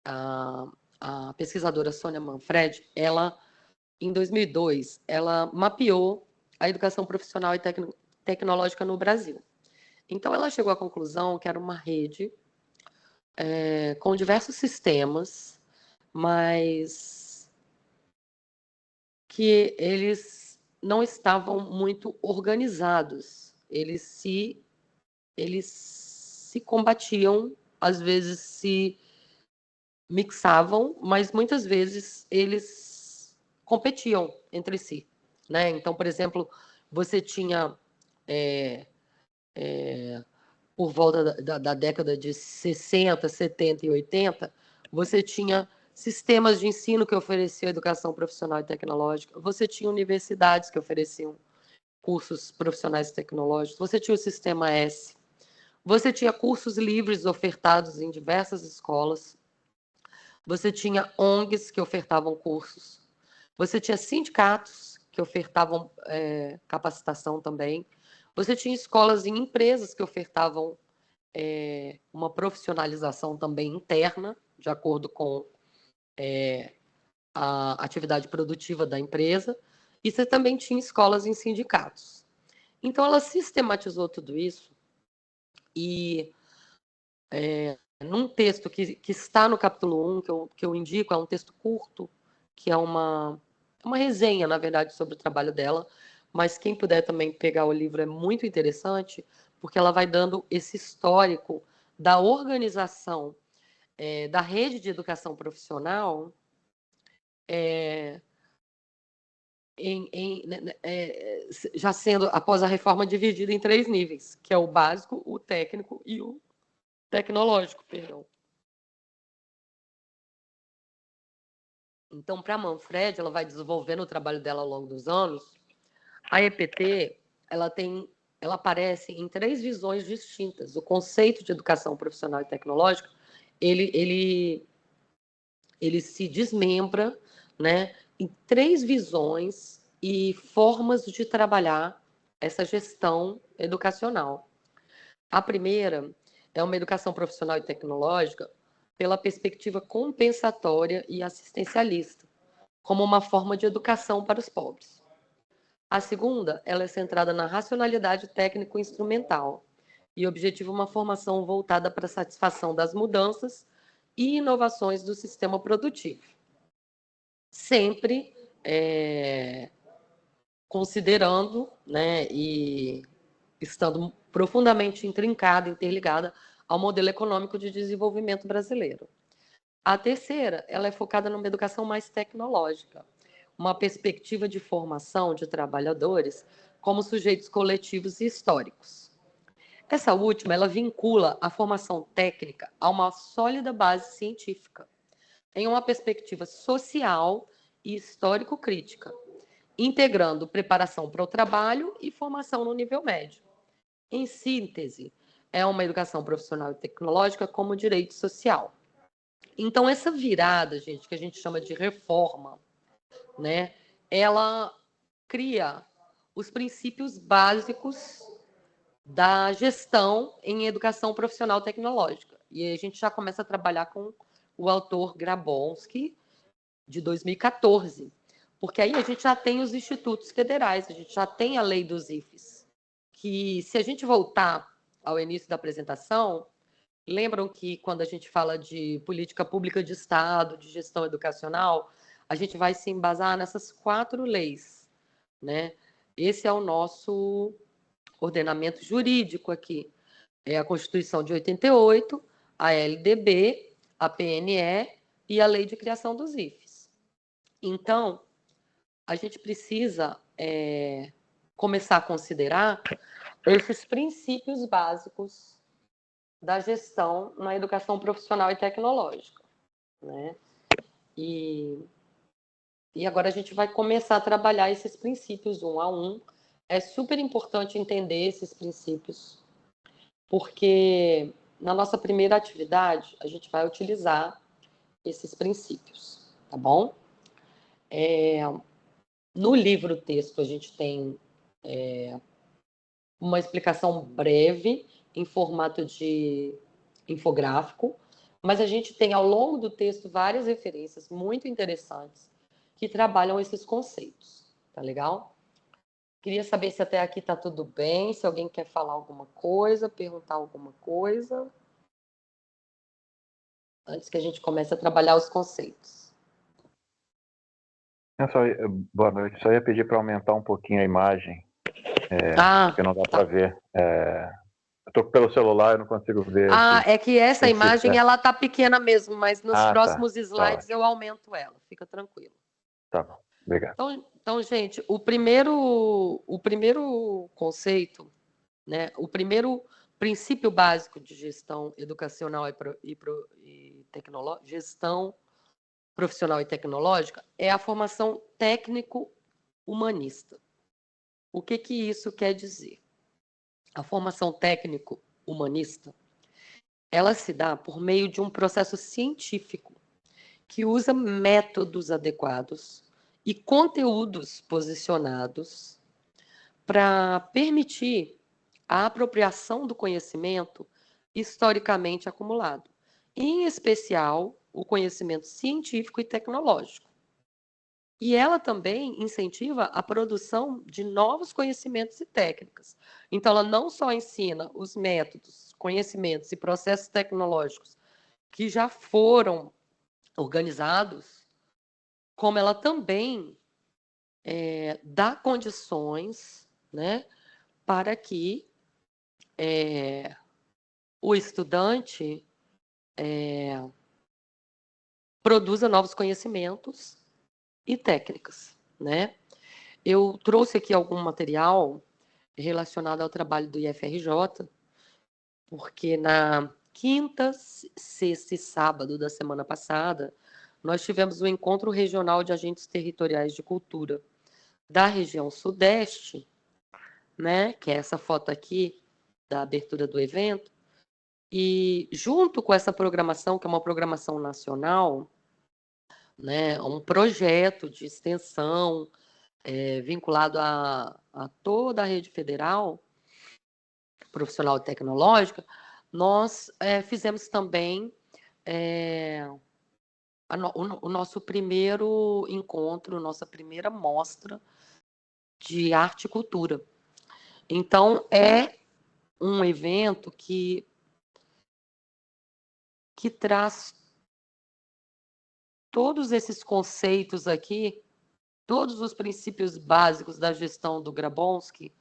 a pesquisadora Sônia Manfred, ela, em 2002, ela mapeou a educação profissional e tecnológica no Brasil. Então, ela chegou à conclusão que era uma rede com diversos sistemas, mas que eles não estavam muito organizados. Eles se combatiam, às vezes se mixavam, mas muitas vezes eles competiam entre si, né? Então, por exemplo, você tinha por volta da década de 60, 70 e 80, você tinha sistemas de ensino que ofereciam educação profissional e tecnológica, você tinha universidades que ofereciam cursos profissionais e tecnológicos, você tinha o Sistema S, você tinha cursos livres ofertados em diversas escolas, você tinha ONGs que ofertavam cursos, você tinha sindicatos que ofertavam capacitação também, você tinha escolas e empresas que ofertavam uma profissionalização também interna, de acordo com a atividade produtiva da empresa, E você também tinha escolas em sindicatos. Então, ela sistematizou tudo isso e, num texto que está no capítulo 1, que eu indico, é um texto curto, que é uma resenha, na verdade, sobre o trabalho dela, mas quem puder também pegar o livro é muito interessante, porque ela vai dando esse histórico da organização da rede de educação profissional já sendo, após a reforma, dividida em 3 níveis, que é o básico, o técnico e o tecnológico, perdão. Então, para a Manfred, ela vai desenvolvendo o trabalho dela ao longo dos anos. A EPT, ela aparece em 3 visões distintas. O conceito de educação profissional e tecnológica, ele se desmembra, né, em 3 visões e formas de trabalhar essa gestão educacional. A primeira é uma educação profissional e tecnológica pela perspectiva compensatória e assistencialista, como uma forma de educação para os pobres. A segunda, ela é centrada na racionalidade técnico-instrumental e objetiva uma formação voltada para a satisfação das mudanças e inovações do sistema produtivo, sempre considerando, né, e estando profundamente intrincada, interligada ao modelo econômico de desenvolvimento brasileiro. A terceira, ela é focada numa educação mais tecnológica, uma perspectiva de formação de trabalhadores como sujeitos coletivos e históricos. Essa última, ela vincula a formação técnica a uma sólida base científica, em uma perspectiva social e histórico-crítica, integrando preparação para o trabalho e formação no nível médio. Em síntese, é uma educação profissional e tecnológica como direito social. Então, essa virada, gente, que a gente chama de reforma, né, ela cria os princípios básicos da gestão em educação profissional tecnológica. E a gente já começa a trabalhar com o autor Grabowski, de 2014, porque aí a gente já tem os institutos federais, a gente já tem a lei dos IFES, que, se a gente voltar ao início da apresentação, lembram que quando a gente fala de política pública de Estado, de gestão educacional, a gente vai se embasar nessas 4 leis, né? Esse é o nosso ordenamento jurídico aqui. É a Constituição de 88, a LDB, a PNE e a Lei de Criação dos IFES. Então, a gente precisa começar a considerar esses princípios básicos da gestão na educação profissional e tecnológica, né? E agora a gente vai começar a trabalhar esses princípios um a um. É super importante entender esses princípios, porque na nossa primeira atividade a gente vai utilizar esses princípios, tá bom? No livro-texto a gente tem uma explicação breve em formato de infográfico, mas a gente tem ao longo do texto várias referências muito interessantes que trabalham esses conceitos, tá legal? Queria saber se até aqui está tudo bem, se alguém quer falar alguma coisa, perguntar alguma coisa, antes que a gente comece a trabalhar os conceitos. Boa noite, só ia pedir para aumentar um pouquinho a imagem, porque não dá para ver. Eu estou pelo celular, eu não consigo ver. É que essa imagem ela está pequena mesmo, mas nos próximos slides eu aumento ela, fica tranquilo. Tá bom, obrigado. Então, gente, o primeiro conceito, né, o primeiro princípio básico de gestão educacional e gestão profissional e tecnológica é a formação técnico-humanista. O que isso quer dizer? A formação técnico-humanista, ela se dá por meio de um processo científico que usa métodos adequados e conteúdos posicionados para permitir a apropriação do conhecimento historicamente acumulado, em especial o conhecimento científico e tecnológico. E ela também incentiva a produção de novos conhecimentos e técnicas. Então, ela não só ensina os métodos, conhecimentos e processos tecnológicos que já foram organizados, como ela também dá condições, né, para que o estudante produza novos conhecimentos e técnicas, né? Eu trouxe aqui algum material relacionado ao trabalho do IFRJ, porque na quinta, sexta e sábado da semana passada, nós tivemos o Encontro Regional de Agentes Territoriais de Cultura da região Sudeste, né, que é essa foto aqui da abertura do evento, e junto com essa programação, que é uma programação nacional, né, um projeto de extensão vinculado a toda a rede federal, profissional e tecnológica, nós fizemos também o nosso primeiro encontro, nossa primeira mostra de arte e cultura. Então, é um evento que traz todos esses conceitos aqui, todos os princípios básicos da gestão do Grabowski.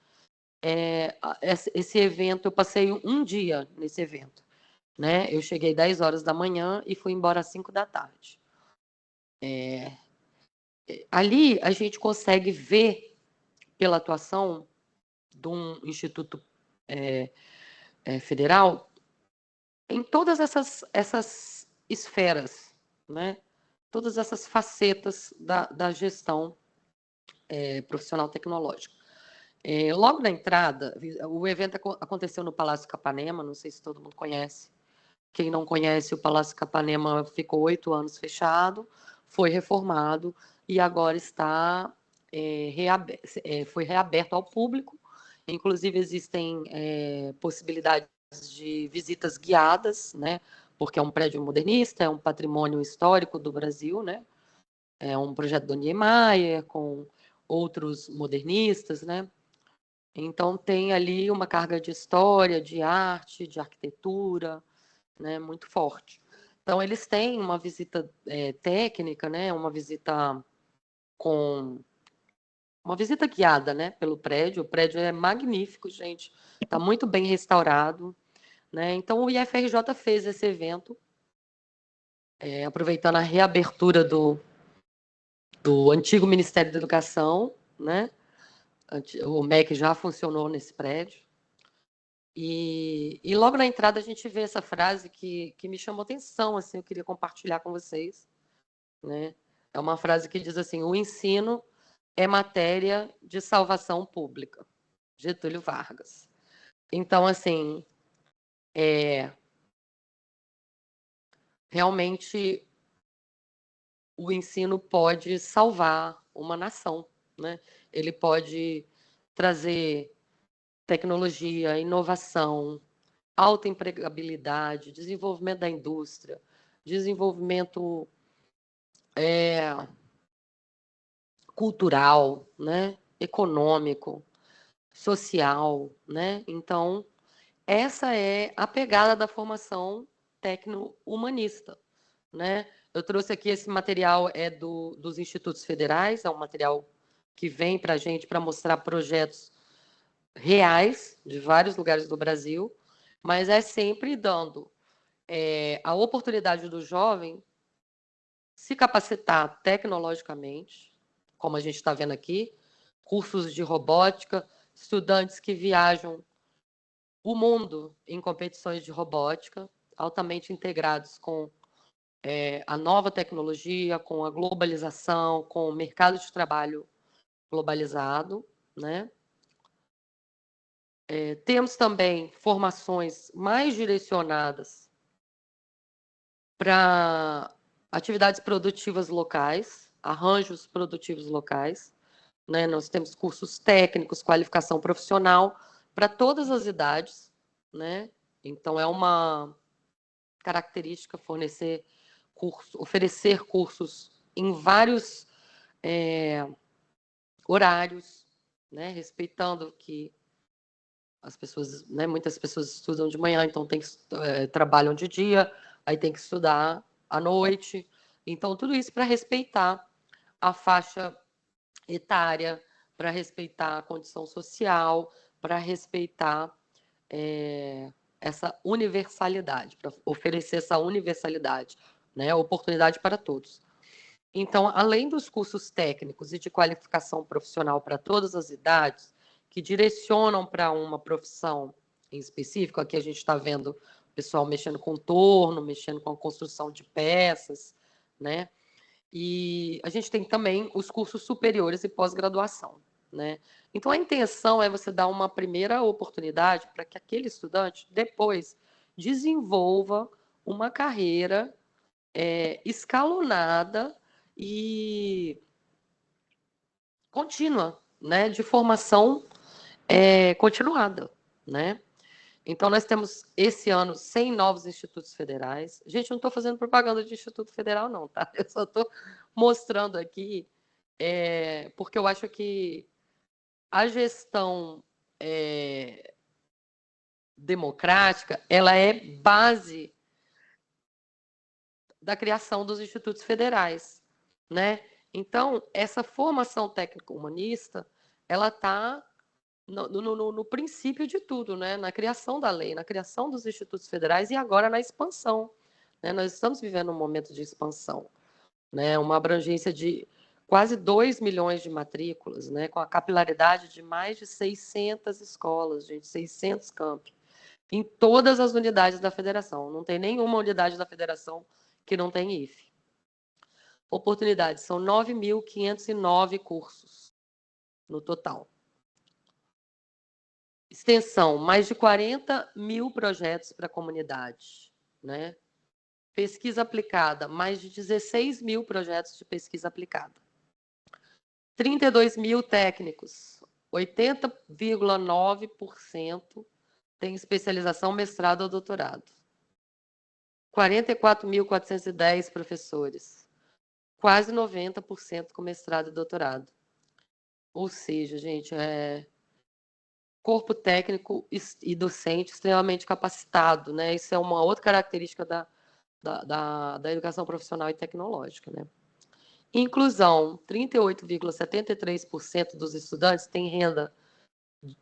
Esse evento, eu passei um dia nesse evento, né? Eu cheguei 10 horas da manhã e fui embora às 5 da tarde. Ali a gente consegue ver, pela atuação de um instituto federal, em todas essas esferas, né? Todas essas facetas da gestão profissional tecnológica. Logo na entrada, o evento aconteceu no Palácio Capanema, não sei se todo mundo conhece. Quem não conhece, o Palácio Capanema ficou 8 anos fechado, foi reformado e agora foi reaberto ao público. Inclusive, existem possibilidades de visitas guiadas, né? Porque é um prédio modernista, é um patrimônio histórico do Brasil, né? É um projeto do Niemeyer, com outros modernistas, né? Então, tem ali uma carga de história, de arte, de arquitetura, né, muito forte. Então, eles têm uma visita técnica, né, uma visita guiada, né, pelo prédio. O prédio é magnífico, gente. Está muito bem restaurado, né? Então, o IFRJ fez esse evento, aproveitando a reabertura do antigo Ministério da Educação, né? O MEC já funcionou nesse prédio. E logo na entrada a gente vê essa frase que me chamou atenção, assim, eu queria compartilhar com vocês, né? É uma frase que diz assim: o ensino é matéria de salvação pública, Getúlio Vargas. Então, assim, realmente o ensino pode salvar uma nação, né? Ele pode trazer tecnologia, inovação, alta empregabilidade, desenvolvimento da indústria, desenvolvimento cultural, né? Econômico, social, né? Então, essa é a pegada da formação tecno-humanista, né? Eu trouxe aqui esse material dos institutos federais, é um material que vem para a gente para mostrar projetos reais de vários lugares do Brasil, mas é sempre dando a oportunidade do jovem se capacitar tecnologicamente, como a gente está vendo aqui, cursos de robótica, estudantes que viajam o mundo em competições de robótica, altamente integrados com a nova tecnologia, com a globalização, com o mercado de trabalho globalizado, né? Temos também formações mais direcionadas para atividades produtivas locais, arranjos produtivos locais, né? Nós temos cursos técnicos, qualificação profissional para todas as idades, né? Então, é uma característica oferecer cursos em vários horários, né, respeitando que as pessoas, né, muitas pessoas estudam de manhã, então trabalham de dia, aí tem que estudar à noite. Então, tudo isso para respeitar a faixa etária, para respeitar a condição social, para respeitar essa universalidade, para oferecer essa universalidade, né, oportunidade para todos. Então, além dos cursos técnicos e de qualificação profissional para todas as idades, que direcionam para uma profissão em específico, aqui a gente está vendo o pessoal mexendo com torno, mexendo com a construção de peças, né? E a gente tem também os cursos superiores e pós-graduação, né? Então, a intenção é você dar uma primeira oportunidade para que aquele estudante, depois, desenvolva uma carreira escalonada e contínua, né? De formação continuada, né? Então, nós temos, esse ano, 100 novos institutos federais. Gente, eu não estou fazendo propaganda de Instituto Federal, não, tá? Eu só estou mostrando aqui, porque eu acho que a gestão democrática, ela é base da criação dos institutos federais, né? Então, essa formação técnico-humanista, ela está no princípio de tudo, né? Na criação da lei, na criação dos institutos federais e agora na expansão, né? Nós estamos vivendo um momento de expansão, né? Uma abrangência de quase 2 milhões de matrículas, né? Com a capilaridade de mais de 600 escolas, gente, 600 campi, em todas as unidades da federação. Não tem nenhuma unidade da federação que não tem IFE. Oportunidades, são 9.509 cursos no total. Extensão, mais de 40 mil projetos para a comunidade, né? Pesquisa aplicada, mais de 16 mil projetos de pesquisa aplicada. 32 mil técnicos, 80,9% tem especialização, mestrado ou doutorado. 44.410 professores, quase 90% com mestrado e doutorado. Ou seja, gente, corpo técnico e docente extremamente capacitado, né? Isso é uma outra característica da educação profissional e tecnológica, né? Inclusão, 38,73% dos estudantes têm renda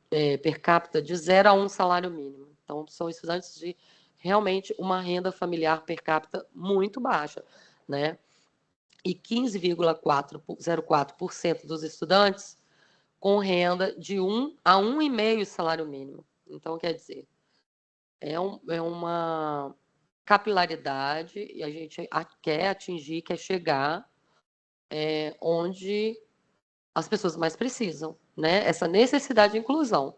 per capita de 0 a 1 salário mínimo. Então, são estudantes de realmente uma renda familiar per capita muito baixa, né? E 15,04% dos estudantes com renda de 1 a 1,5 salário mínimo. Então, quer dizer, é uma capilaridade e a gente quer atingir, quer chegar onde as pessoas mais precisam, né? Essa necessidade de inclusão.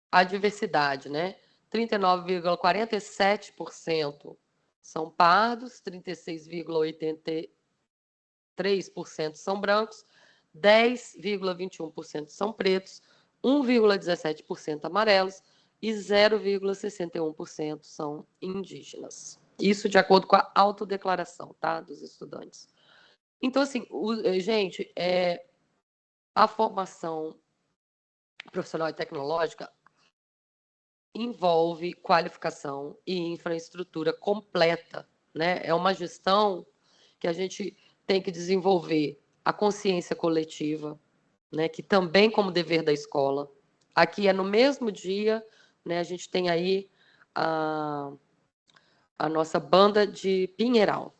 A diversidade, né? 39,47% são pardos, 36,83% são brancos, 10,21% são pretos, 1,17% amarelos e 0,61% são indígenas. Isso de acordo com a autodeclaração, tá, dos estudantes. Então, assim, gente, a formação profissional e tecnológica envolve qualificação e infraestrutura completa, né? É uma gestão que a gente tem que desenvolver a consciência coletiva, né? Que também como dever da escola. Aqui é no mesmo dia, né? A gente tem aí a nossa banda de Pinheiral,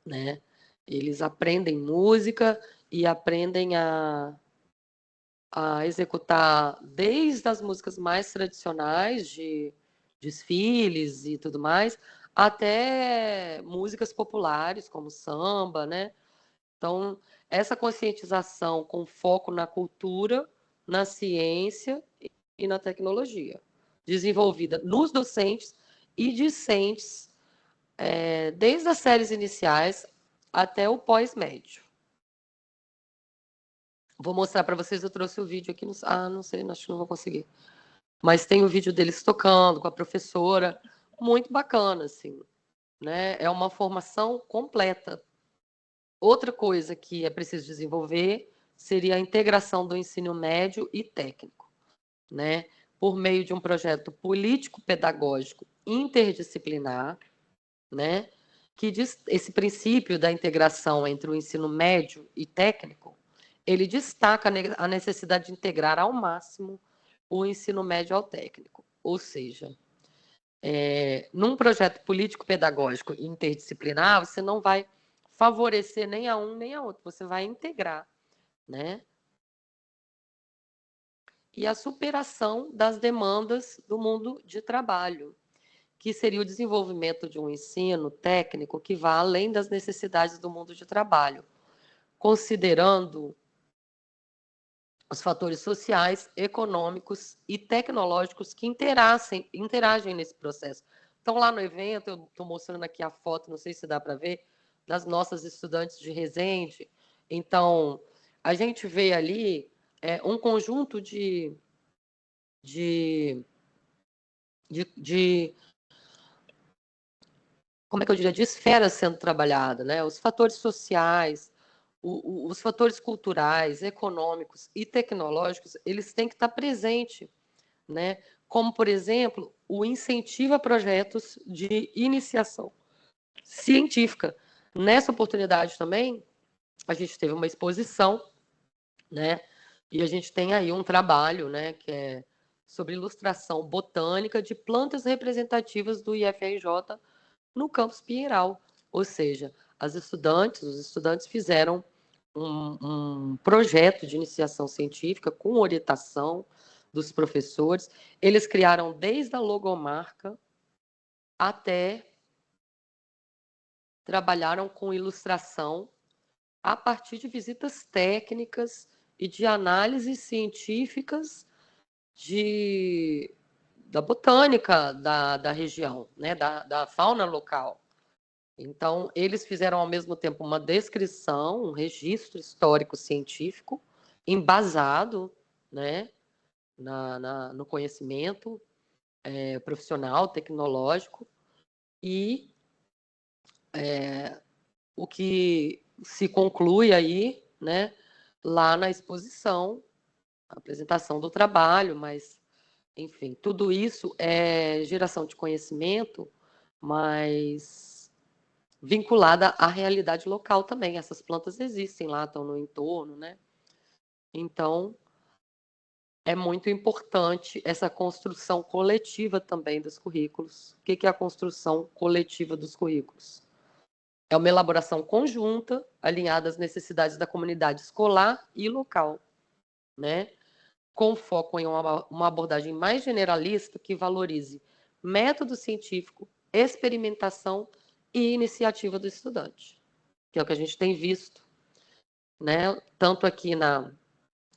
né? Eles aprendem música e aprendem a executar desde as músicas mais tradicionais, de desfiles e tudo mais, até músicas populares, como samba, né? Então, essa conscientização com foco na cultura, na ciência e na tecnologia, desenvolvida nos docentes e discentes, desde as séries iniciais até o pós-médio. Vou mostrar para vocês, eu trouxe o vídeo aqui, não sei, acho que não vou conseguir. Mas tem o vídeo deles tocando com a professora, muito bacana, assim, né? É uma formação completa, Outra coisa que é preciso desenvolver seria a integração do ensino médio e técnico, né? Por meio de um projeto político-pedagógico interdisciplinar, né? Que diz, esse princípio da integração entre o ensino médio e técnico, ele destaca a necessidade de integrar ao máximo o ensino médio ao técnico. Ou seja, num projeto político-pedagógico interdisciplinar, você não vai favorecer nem a um nem a outro, você vai integrar, né? E a superação das demandas do mundo de trabalho, que seria o desenvolvimento de um ensino técnico que vá além das necessidades do mundo de trabalho, considerando os fatores sociais, econômicos e tecnológicos que interagem nesse processo. Então, lá no evento, eu estou mostrando aqui a foto, não sei se dá para ver, das nossas estudantes de Resende. Então, a gente vê ali um conjunto de como é que eu diria, de esferas sendo trabalhada, né? Os fatores sociais, os fatores culturais, econômicos e tecnológicos, eles têm que estar presentes, né? Como, por exemplo, o incentivo a projetos de iniciação científica. Nessa oportunidade também, a gente teve uma exposição, né? E a gente tem aí um trabalho, né, que é sobre ilustração botânica de plantas representativas do IFRJ no campus Pinheiral. Ou seja, os estudantes fizeram um projeto de iniciação científica com orientação dos professores. Eles criaram desde a logomarca até trabalharam com ilustração a partir de visitas técnicas e de análises científicas da botânica da região, né, da fauna local. Então, eles fizeram, ao mesmo tempo, uma descrição, um registro histórico-científico, embasado, né, no conhecimento profissional, tecnológico, e o que se conclui aí, né, lá na exposição, a apresentação do trabalho, mas, enfim, tudo isso é geração de conhecimento, mas vinculada à realidade local também. Essas plantas existem lá, estão no entorno, né? Então, é muito importante essa construção coletiva também dos currículos. O que é a construção coletiva dos currículos? É uma elaboração conjunta, alinhada às necessidades da comunidade escolar e local, né? Com foco em uma abordagem mais generalista que valorize método científico, experimentação e iniciativa do estudante, que é o que a gente tem visto, né? Tanto aqui na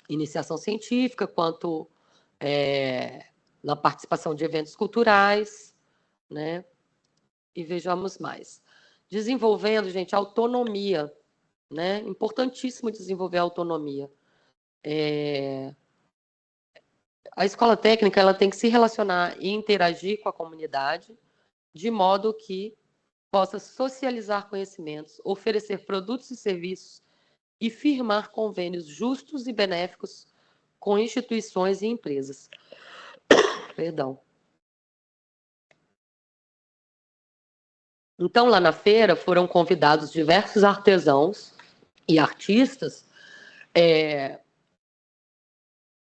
iniciação científica, quanto na participação de eventos culturais, né? E vejamos mais. Desenvolvendo, gente, autonomia, né? Importantíssimo desenvolver a autonomia. A escola técnica ela tem que se relacionar e interagir com a comunidade de modo que possa socializar conhecimentos, oferecer produtos e serviços e firmar convênios justos e benéficos com instituições e empresas. Perdão. Então, lá na feira, foram convidados diversos artesãos e artistas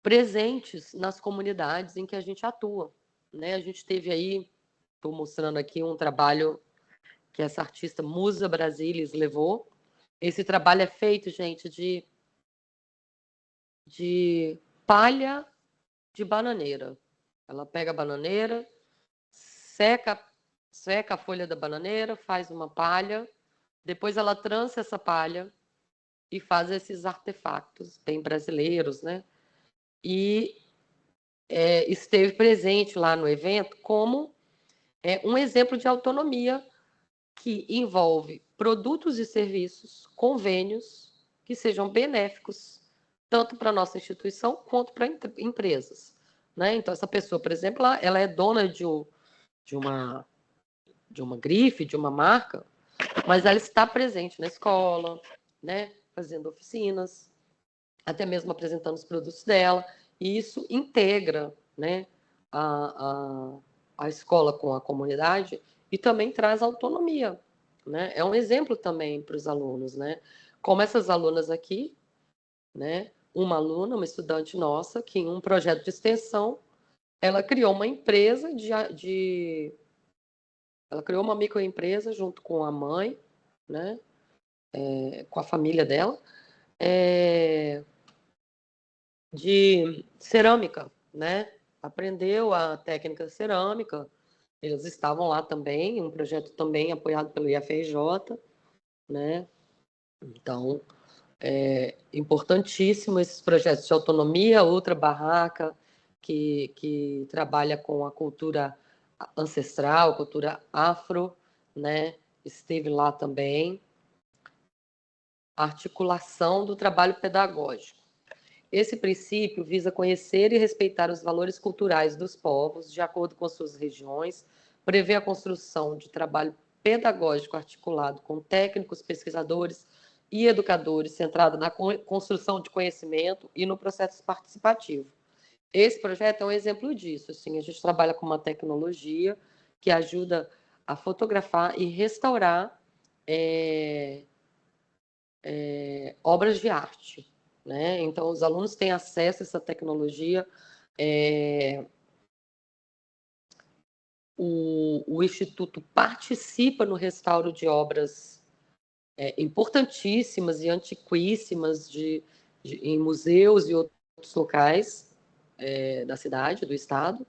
presentes nas comunidades em que a gente atua, né? A gente teve aí, estou mostrando aqui um trabalho que essa artista Musa Brasilis levou. Esse trabalho é feito, gente, de palha de bananeira. Ela pega a bananeira, seca a folha da bananeira, faz uma palha, depois ela trança essa palha e faz esses artefatos bem brasileiros, né? E esteve presente lá no evento como um exemplo de autonomia que envolve produtos e serviços, convênios que sejam benéficos tanto para a nossa instituição quanto para empresas, né? Então, essa pessoa, por exemplo, ela é dona de uma grife, de uma marca, mas ela está presente na escola, né, fazendo oficinas, até mesmo apresentando os produtos dela, e isso integra, né, a escola com a comunidade e também traz autonomia, né? É um exemplo também para os alunos, né? Como essas alunas aqui, né? Uma aluna, uma estudante nossa, que em um projeto de extensão, ela criou uma empresa ela criou uma microempresa junto com a mãe, né? Com a família dela, de cerâmica, né? Aprendeu a técnica cerâmica. Eles estavam lá também, um projeto também apoiado pelo IFRJ, né? Então, é importantíssimo esses projetos de autonomia. Outra barraca que trabalha com a cultura ancestral, cultura afro, né? Esteve lá também. Articulação do trabalho pedagógico. Esse princípio visa conhecer e respeitar os valores culturais dos povos, de acordo com suas regiões, prevê a construção de trabalho pedagógico articulado com técnicos, pesquisadores e educadores, centrado na construção de conhecimento e no processo participativo. Esse projeto é um exemplo disso. Assim, a gente trabalha com uma tecnologia que ajuda a fotografar e restaurar obras de arte, né? Então, os alunos têm acesso a essa tecnologia. O Instituto participa no restauro de obras importantíssimas e antiquíssimas em museus e outros locais da cidade, do estado,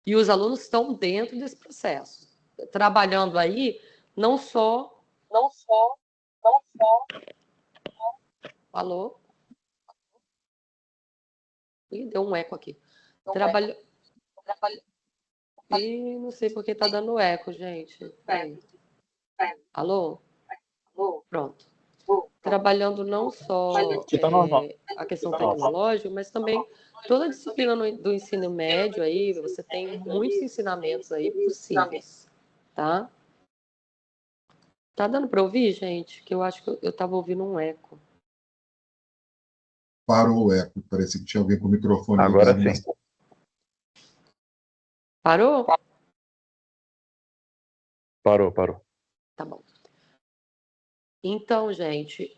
e os alunos estão dentro desse processo, trabalhando aí não só... Alô? Ih, deu um eco aqui. Ih, não sei por que está dando eco, gente. Aí. Alô? Pronto. Trabalhando não só a questão tecnológica, mas também toda a disciplina do ensino médio aí, você tem muitos ensinamentos aí possíveis, tá? Tá dando para ouvir, gente? Que eu acho que eu estava ouvindo um eco. Parou o eco, parecia que tinha alguém com o microfone agora ligado. Sim. Parou? Parou. Tá bom. Então, gente,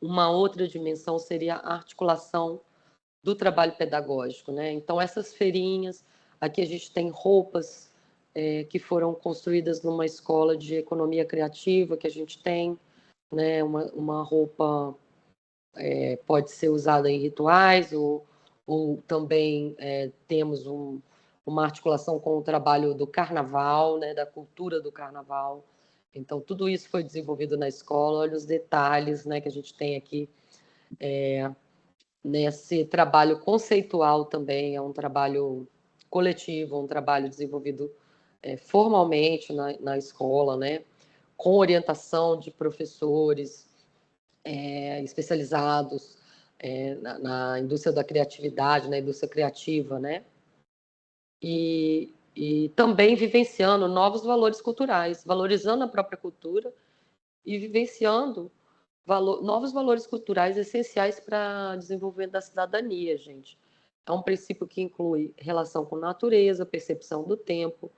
uma outra dimensão seria a articulação do trabalho pedagógico, né? Então, essas feirinhas, aqui a gente tem roupas que foram construídas numa escola de economia criativa que a gente tem, né? Uma roupa pode ser usada em rituais ou também temos uma articulação com o trabalho do carnaval, né? Da cultura do carnaval. Então, tudo isso foi desenvolvido na escola. Olha os detalhes, né, que a gente tem aqui nesse trabalho conceitual também. É um trabalho coletivo, um trabalho desenvolvido formalmente na escola, né, com orientação de professores especializados na indústria da criatividade, na indústria criativa, né, e também vivenciando novos valores culturais, valorizando a própria cultura e vivenciando novos valores culturais essenciais para o desenvolvimento da cidadania, gente. É um princípio que inclui relação com a natureza, percepção do tempo,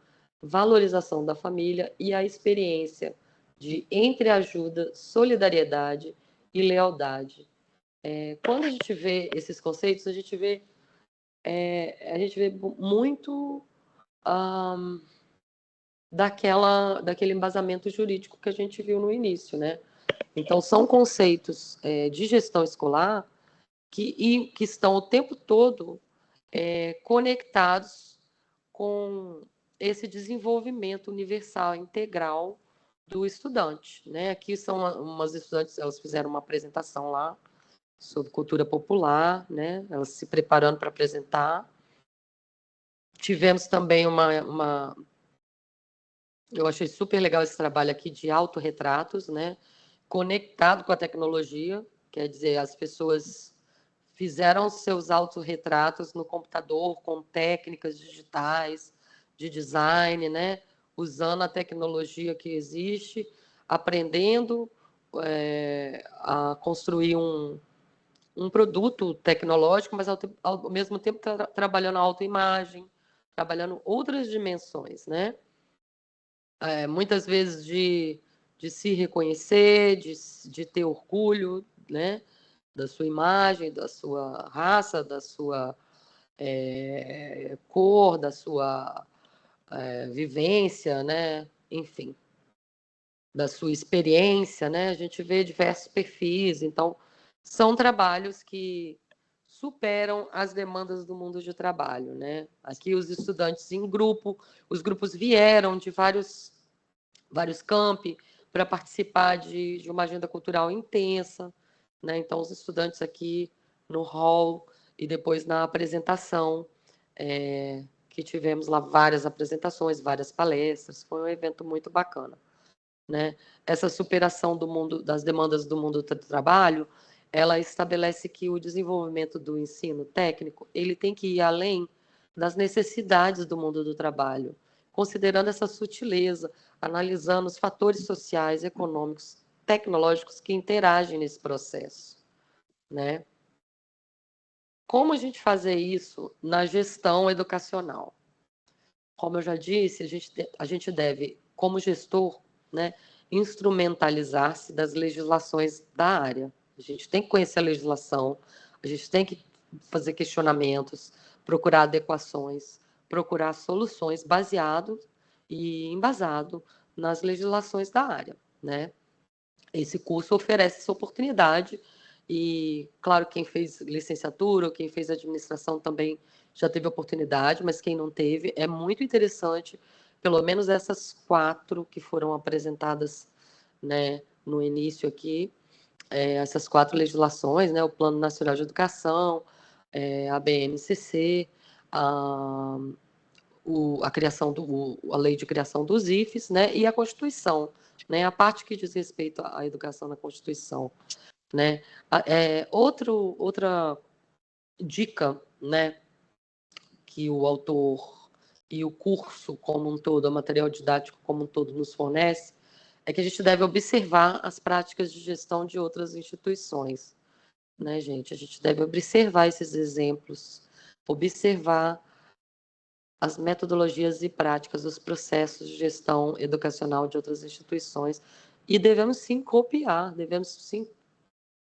valorização da família e a experiência de entreajuda, solidariedade e lealdade. Quando a gente vê esses conceitos, a gente vê muito daquele embasamento jurídico que a gente viu no início, né? Então, são conceitos de gestão escolar que estão o tempo todo conectados com esse desenvolvimento universal, integral do estudante, né? Aqui são umas estudantes, elas fizeram uma apresentação lá sobre cultura popular, né? Elas se preparando para apresentar. Tivemos também eu achei super legal esse trabalho aqui de autorretratos, né? Conectado com a tecnologia, quer dizer, as pessoas fizeram seus autorretratos no computador com técnicas digitais de design, né? Usando a tecnologia que existe, aprendendo a construir um produto tecnológico, mas ao mesmo tempo trabalhando a autoimagem, trabalhando outras dimensões, né? Muitas vezes de se reconhecer, de ter orgulho, né? Da sua imagem, da sua raça, da sua cor, da sua vivência, né? Enfim, da sua experiência, né? A gente vê diversos perfis, então são trabalhos que superam as demandas do mundo de trabalho, né? Aqui os estudantes em grupo, os grupos vieram de vários campi para participar de uma agenda cultural intensa, né? Então os estudantes aqui no hall e depois na apresentação, que tivemos lá várias apresentações, várias palestras, foi um evento muito bacana, né? Essa superação das demandas do mundo do trabalho, ela estabelece que o desenvolvimento do ensino técnico ele tem que ir além das necessidades do mundo do trabalho, considerando essa sutileza, analisando os fatores sociais, econômicos, tecnológicos que interagem nesse processo, né? Como a gente fazer isso na gestão educacional? Como eu já disse, a gente deve, como gestor, né, instrumentalizar-se das legislações da área. A gente tem que conhecer a legislação, a gente tem que fazer questionamentos, procurar adequações, procurar soluções baseado e embasado nas legislações da área, né? Esse curso oferece essa oportunidade e, claro, quem fez licenciatura ou quem fez administração também já teve oportunidade, mas quem não teve, é muito interessante, pelo menos essas 4 que foram apresentadas, né, no início aqui, essas 4 legislações, né, o Plano Nacional de Educação, a BNCC, a lei de criação dos IFES, né, e a Constituição, né, a parte que diz respeito à educação na Constituição, né. Outra dica, né, que o autor e o curso como um todo, o material didático como um todo nos fornece, é que a gente deve observar as práticas de gestão de outras instituições, né, gente? A gente deve observar esses exemplos, observar as metodologias e práticas dos processos de gestão educacional de outras instituições e devemos sim copiar, devemos sim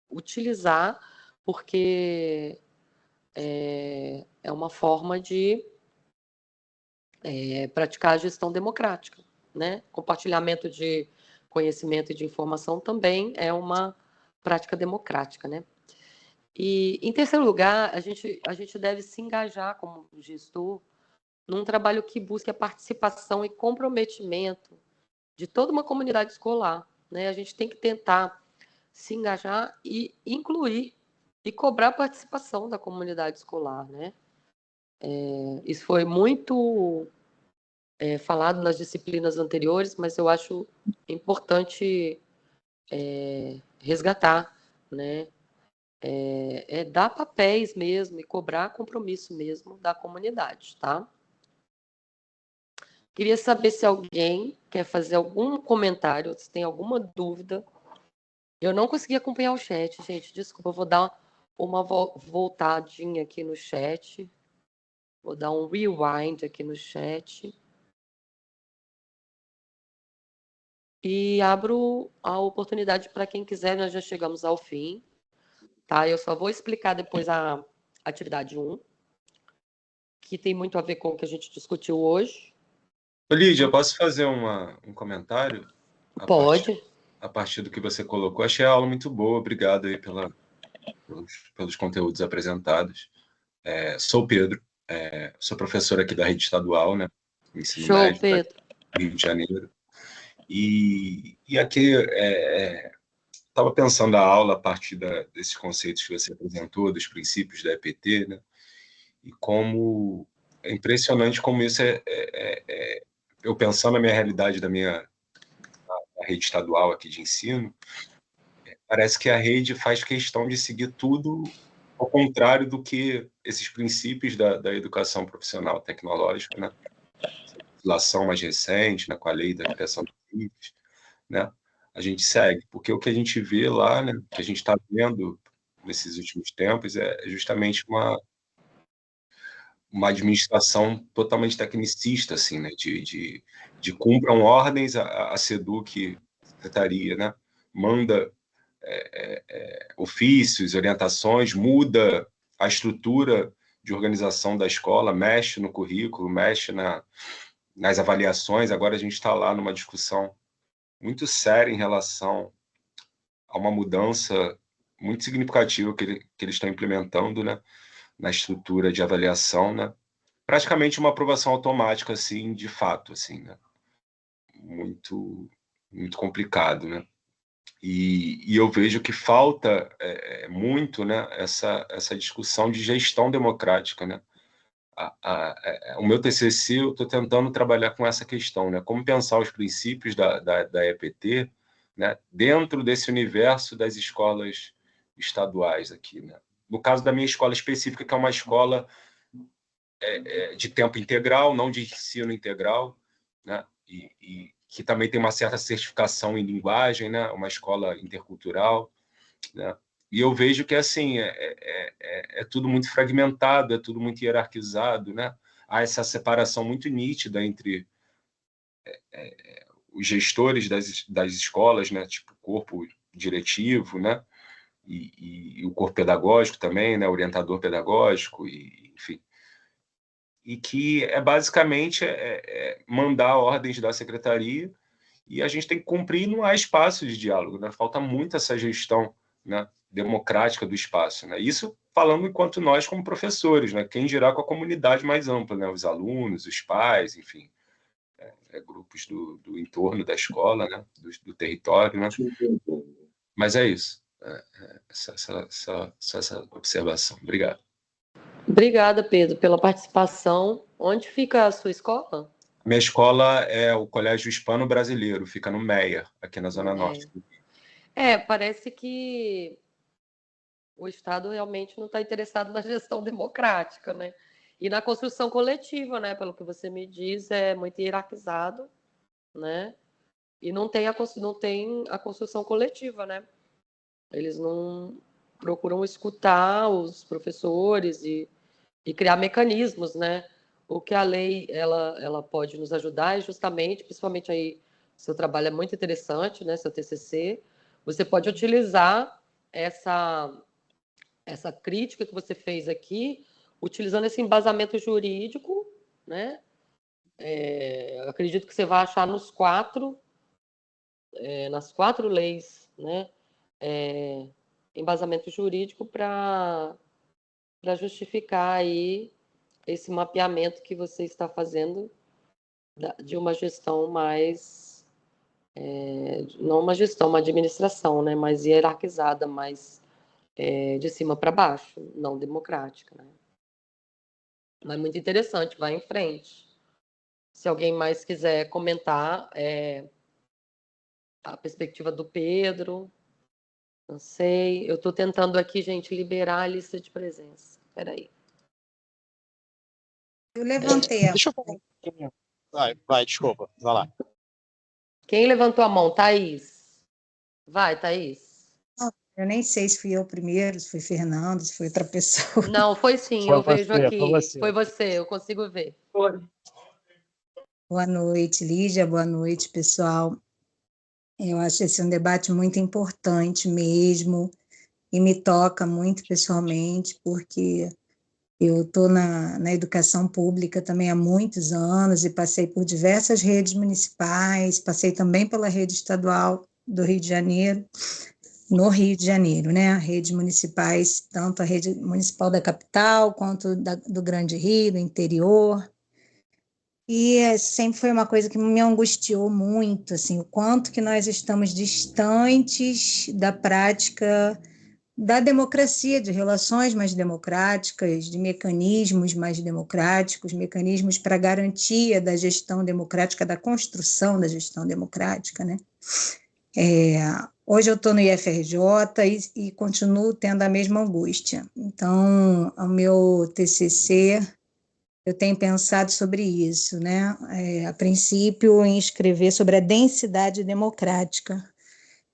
utilizar, porque é uma forma de praticar a gestão democrática, né? Compartilhamento de conhecimento e de informação também é uma prática democrática, né? E, em terceiro lugar, a gente deve se engajar como gestor num trabalho que busque a participação e comprometimento de toda uma comunidade escolar, né? A gente tem que tentar se engajar e incluir e cobrar a participação da comunidade escolar, né? Isso foi muito falado nas disciplinas anteriores, mas eu acho importante resgatar, né? Dar papéis mesmo e cobrar compromisso mesmo da comunidade, tá? Queria saber se alguém quer fazer algum comentário, se tem alguma dúvida. Eu não consegui acompanhar o chat, gente, desculpa, eu vou dar uma voltadinha aqui no chat. Vou dar um rewind aqui no chat. E abro a oportunidade para quem quiser, nós já chegamos ao fim, tá? Eu só vou explicar depois a atividade 1, que tem muito a ver com o que a gente discutiu hoje. Lídia, posso fazer um comentário? Pode. A partir do que você colocou. Achei a aula muito boa, obrigado aí pelos conteúdos apresentados. Sou o Pedro, sou professor aqui da rede estadual, né? Ensino Show, médio, Pedro. Rio de Janeiro. E aqui estava pensando a aula a partir desses conceitos que você apresentou, dos princípios da EPT, né? E como é impressionante como isso eu pensando na minha realidade da rede estadual aqui de ensino, parece que a rede faz questão de seguir tudo ao contrário do que esses princípios da educação profissional tecnológica, né? A legislação mais recente, né, com a lei da criação de IFES, né? a gente segue, porque o que a gente vê lá, né, que a gente está vendo nesses últimos tempos é justamente uma administração totalmente tecnicista, assim, né, de cumpram ordens, a SEDUC, secretaria, né, manda ofícios, orientações, muda a estrutura de organização da escola, mexe no currículo, mexe nas avaliações. Agora a gente está lá numa discussão muito séria em relação a uma mudança muito significativa que eles estão implementando, né, na estrutura de avaliação, né? Praticamente uma aprovação automática, assim, de fato, assim, né? Muito complicado, né? E eu vejo que falta muito, né, essa discussão de gestão democrática, né? O meu TCC, eu estou tentando trabalhar com essa questão, né? Como pensar os princípios da EPT, né, dentro desse universo das escolas estaduais aqui, né? No caso da minha escola específica, que é uma escola de tempo integral, não de ensino integral, né? E que também tem uma certa certificação em linguagem, né? Uma escola intercultural, né? E eu vejo que assim é tudo muito fragmentado, é tudo muito hierarquizado, né? Há essa separação muito nítida entre os gestores das escolas, né? Tipo corpo diretivo, né? E o corpo pedagógico também, né? Orientador pedagógico, enfim. E que basicamente mandar ordens da secretaria, e a gente tem que cumprir, não há espaço de diálogo, né? Falta muito essa gestão, né, democrática do espaço, né? Isso falando enquanto nós como professores, né? Quem dirá com a comunidade mais ampla, né? Os alunos, os pais, enfim, grupos do entorno da escola, né? Do território, né? Mas é isso, essa observação. Obrigado. Obrigada, Pedro, pela participação. Onde fica a sua escola? Minha escola é o Colégio Hispano-Brasileiro, fica no Meia, aqui na Zona Norte. Parece que o Estado realmente não está interessado na gestão democrática, né? E na construção coletiva, né? Pelo que você me diz, é muito hierarquizado, né? E não tem a construção coletiva, né? Eles não procuram escutar os professores e criar mecanismos, né? O que a lei ela pode nos ajudar é justamente, principalmente aí, seu trabalho é muito interessante, né? Seu TCC, você pode utilizar essa crítica que você fez aqui, utilizando esse embasamento jurídico, né? Acredito que você vai achar nas quatro leis, né? Embasamento jurídico para justificar aí esse mapeamento que você está fazendo de uma gestão mais, não uma gestão, uma administração, né, mais hierarquizada, mais de cima para baixo, não democrática, né? Mas muito interessante, vai em frente. Se alguém mais quiser comentar a perspectiva do Pedro, não sei, eu estou tentando aqui, gente, liberar a lista de presença. Espera aí. Eu levantei a Deixa eu falar um pouquinho. Vai, desculpa, vai lá. Quem levantou a mão? Thaís. Vai, Thaís. Eu nem sei se fui eu primeiro, se foi Fernando, se foi outra pessoa. Não, foi sim, eu vejo aqui. Foi você, eu consigo ver. Boa noite, Lígia, boa noite, pessoal. Eu acho esse um debate muito importante mesmo, e me toca muito pessoalmente, porque eu estou na educação pública também há muitos anos e passei por diversas redes municipais, passei também pela rede estadual do Rio de Janeiro, no Rio de Janeiro, né? Redes municipais, tanto a rede municipal da capital, quanto do Grande Rio, do interior. E sempre foi uma coisa que me angustiou muito, assim, o quanto que nós estamos distantes da prática da democracia, de relações mais democráticas, de mecanismos mais democráticos, mecanismos para garantia da gestão democrática, da construção da gestão democrática, né? Hoje eu estou no IFRJ e continuo tendo a mesma angústia. Então, o meu TCC, eu tenho pensado sobre isso, né? A princípio, em escrever sobre a densidade democrática,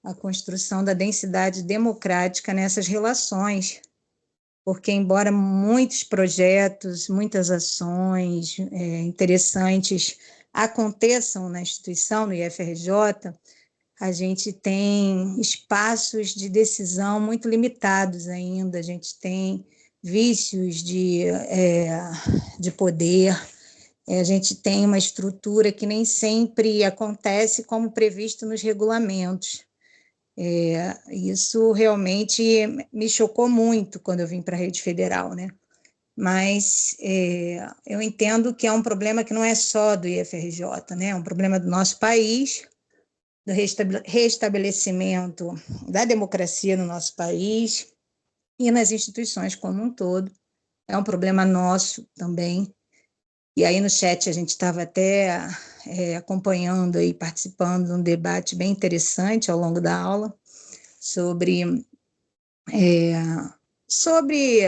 a construção da densidade democrática nessas relações, porque, embora muitos projetos, muitas ações interessantes aconteçam na instituição, no IFRJ, a gente tem espaços de decisão muito limitados ainda, a gente tem vícios de poder, a gente tem uma estrutura que nem sempre acontece como previsto nos regulamentos. Isso realmente me chocou muito quando eu vim para a Rede Federal, né? Mas eu entendo que é um problema que não é só do IFRJ, né? É um problema do nosso país, do restabelecimento da democracia no nosso país e nas instituições como um todo. É um problema nosso também. E aí no chat a gente estava até acompanhando e participando de um debate bem interessante ao longo da aula sobre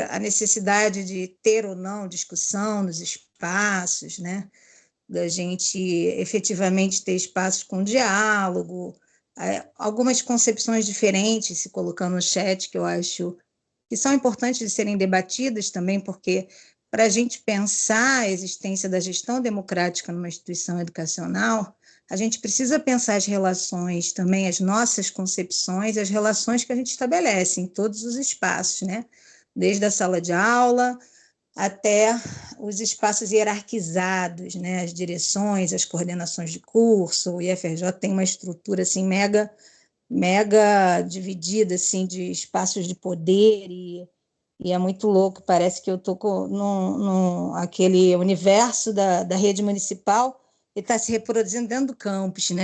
a necessidade de ter ou não discussão nos espaços, né? Da gente efetivamente ter espaços com diálogo, algumas concepções diferentes se colocando no chat, que eu acho que são importantes de serem debatidas também, porque para a gente pensar a existência da gestão democrática numa instituição educacional, a gente precisa pensar as relações também, as nossas concepções, as relações que a gente estabelece em todos os espaços, né? Desde a sala de aula até os espaços hierarquizados, né? As direções, as coordenações de curso. O IFRJ tem uma estrutura assim, mega dividida assim, de espaços de poder e é muito louco, parece que eu estou aquele universo da rede municipal e está se reproduzindo dentro do campus, né?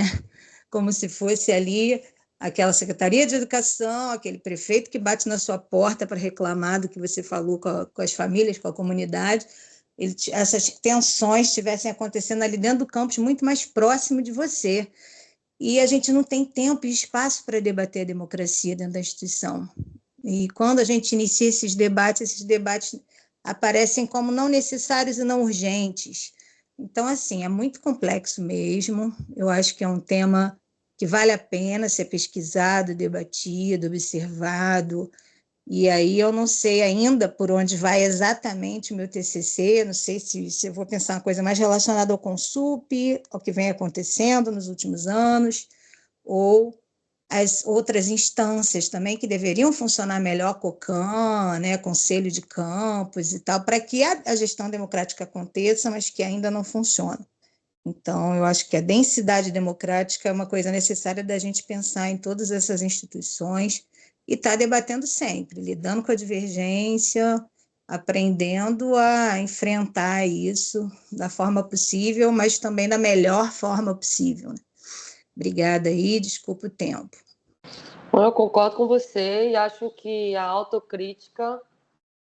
Como se fosse ali aquela Secretaria de Educação, aquele prefeito que bate na sua porta para reclamar do que você falou com as famílias, com a comunidade, essas tensões estivessem acontecendo ali dentro do campus, muito mais próximo de você. E a gente não tem tempo e espaço para debater a democracia dentro da instituição. E quando a gente inicia esses debates aparecem como não necessários e não urgentes. Então, assim, é muito complexo mesmo. Eu acho que é um tema que vale a pena ser pesquisado, debatido, observado. E aí eu não sei ainda por onde vai exatamente o meu TCC, não sei se eu vou pensar uma coisa mais relacionada ao Consup, ao que vem acontecendo nos últimos anos, ou as outras instâncias também que deveriam funcionar melhor, COCAN, né, Conselho de Campos e tal, para que a gestão democrática aconteça, mas que ainda não funciona. Então, eu acho que a densidade democrática é uma coisa necessária da gente pensar em todas essas instituições e estar debatendo sempre, lidando com a divergência, aprendendo a enfrentar isso da forma possível, mas também da melhor forma possível, né? Obrigada aí, desculpa o tempo. Eu concordo com você e acho que a autocrítica,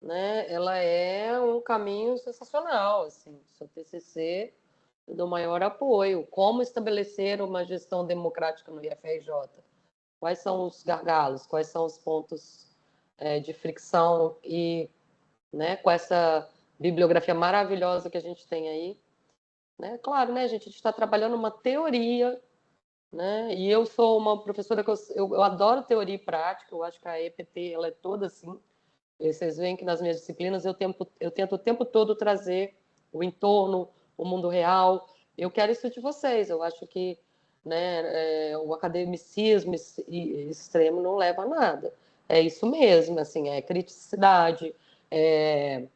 né, ela é um caminho sensacional, assim, seu TCC, eu dou maior apoio. Como estabelecer uma gestão democrática no IFRJ? Quais são os gargalos? Quais são os pontos de fricção? E, né, com essa bibliografia maravilhosa que a gente tem aí, né? Claro, né, gente, a gente está trabalhando uma teoria, né? E eu sou uma professora que eu adoro teoria e prática. Eu acho que a EPT ela é toda assim. E vocês veem que nas minhas disciplinas eu tento o tempo todo trazer o entorno, o mundo real. Eu quero isso de vocês. Eu acho que, né, o academicismo extremo não leva a nada. É isso mesmo, assim, é criticidade, é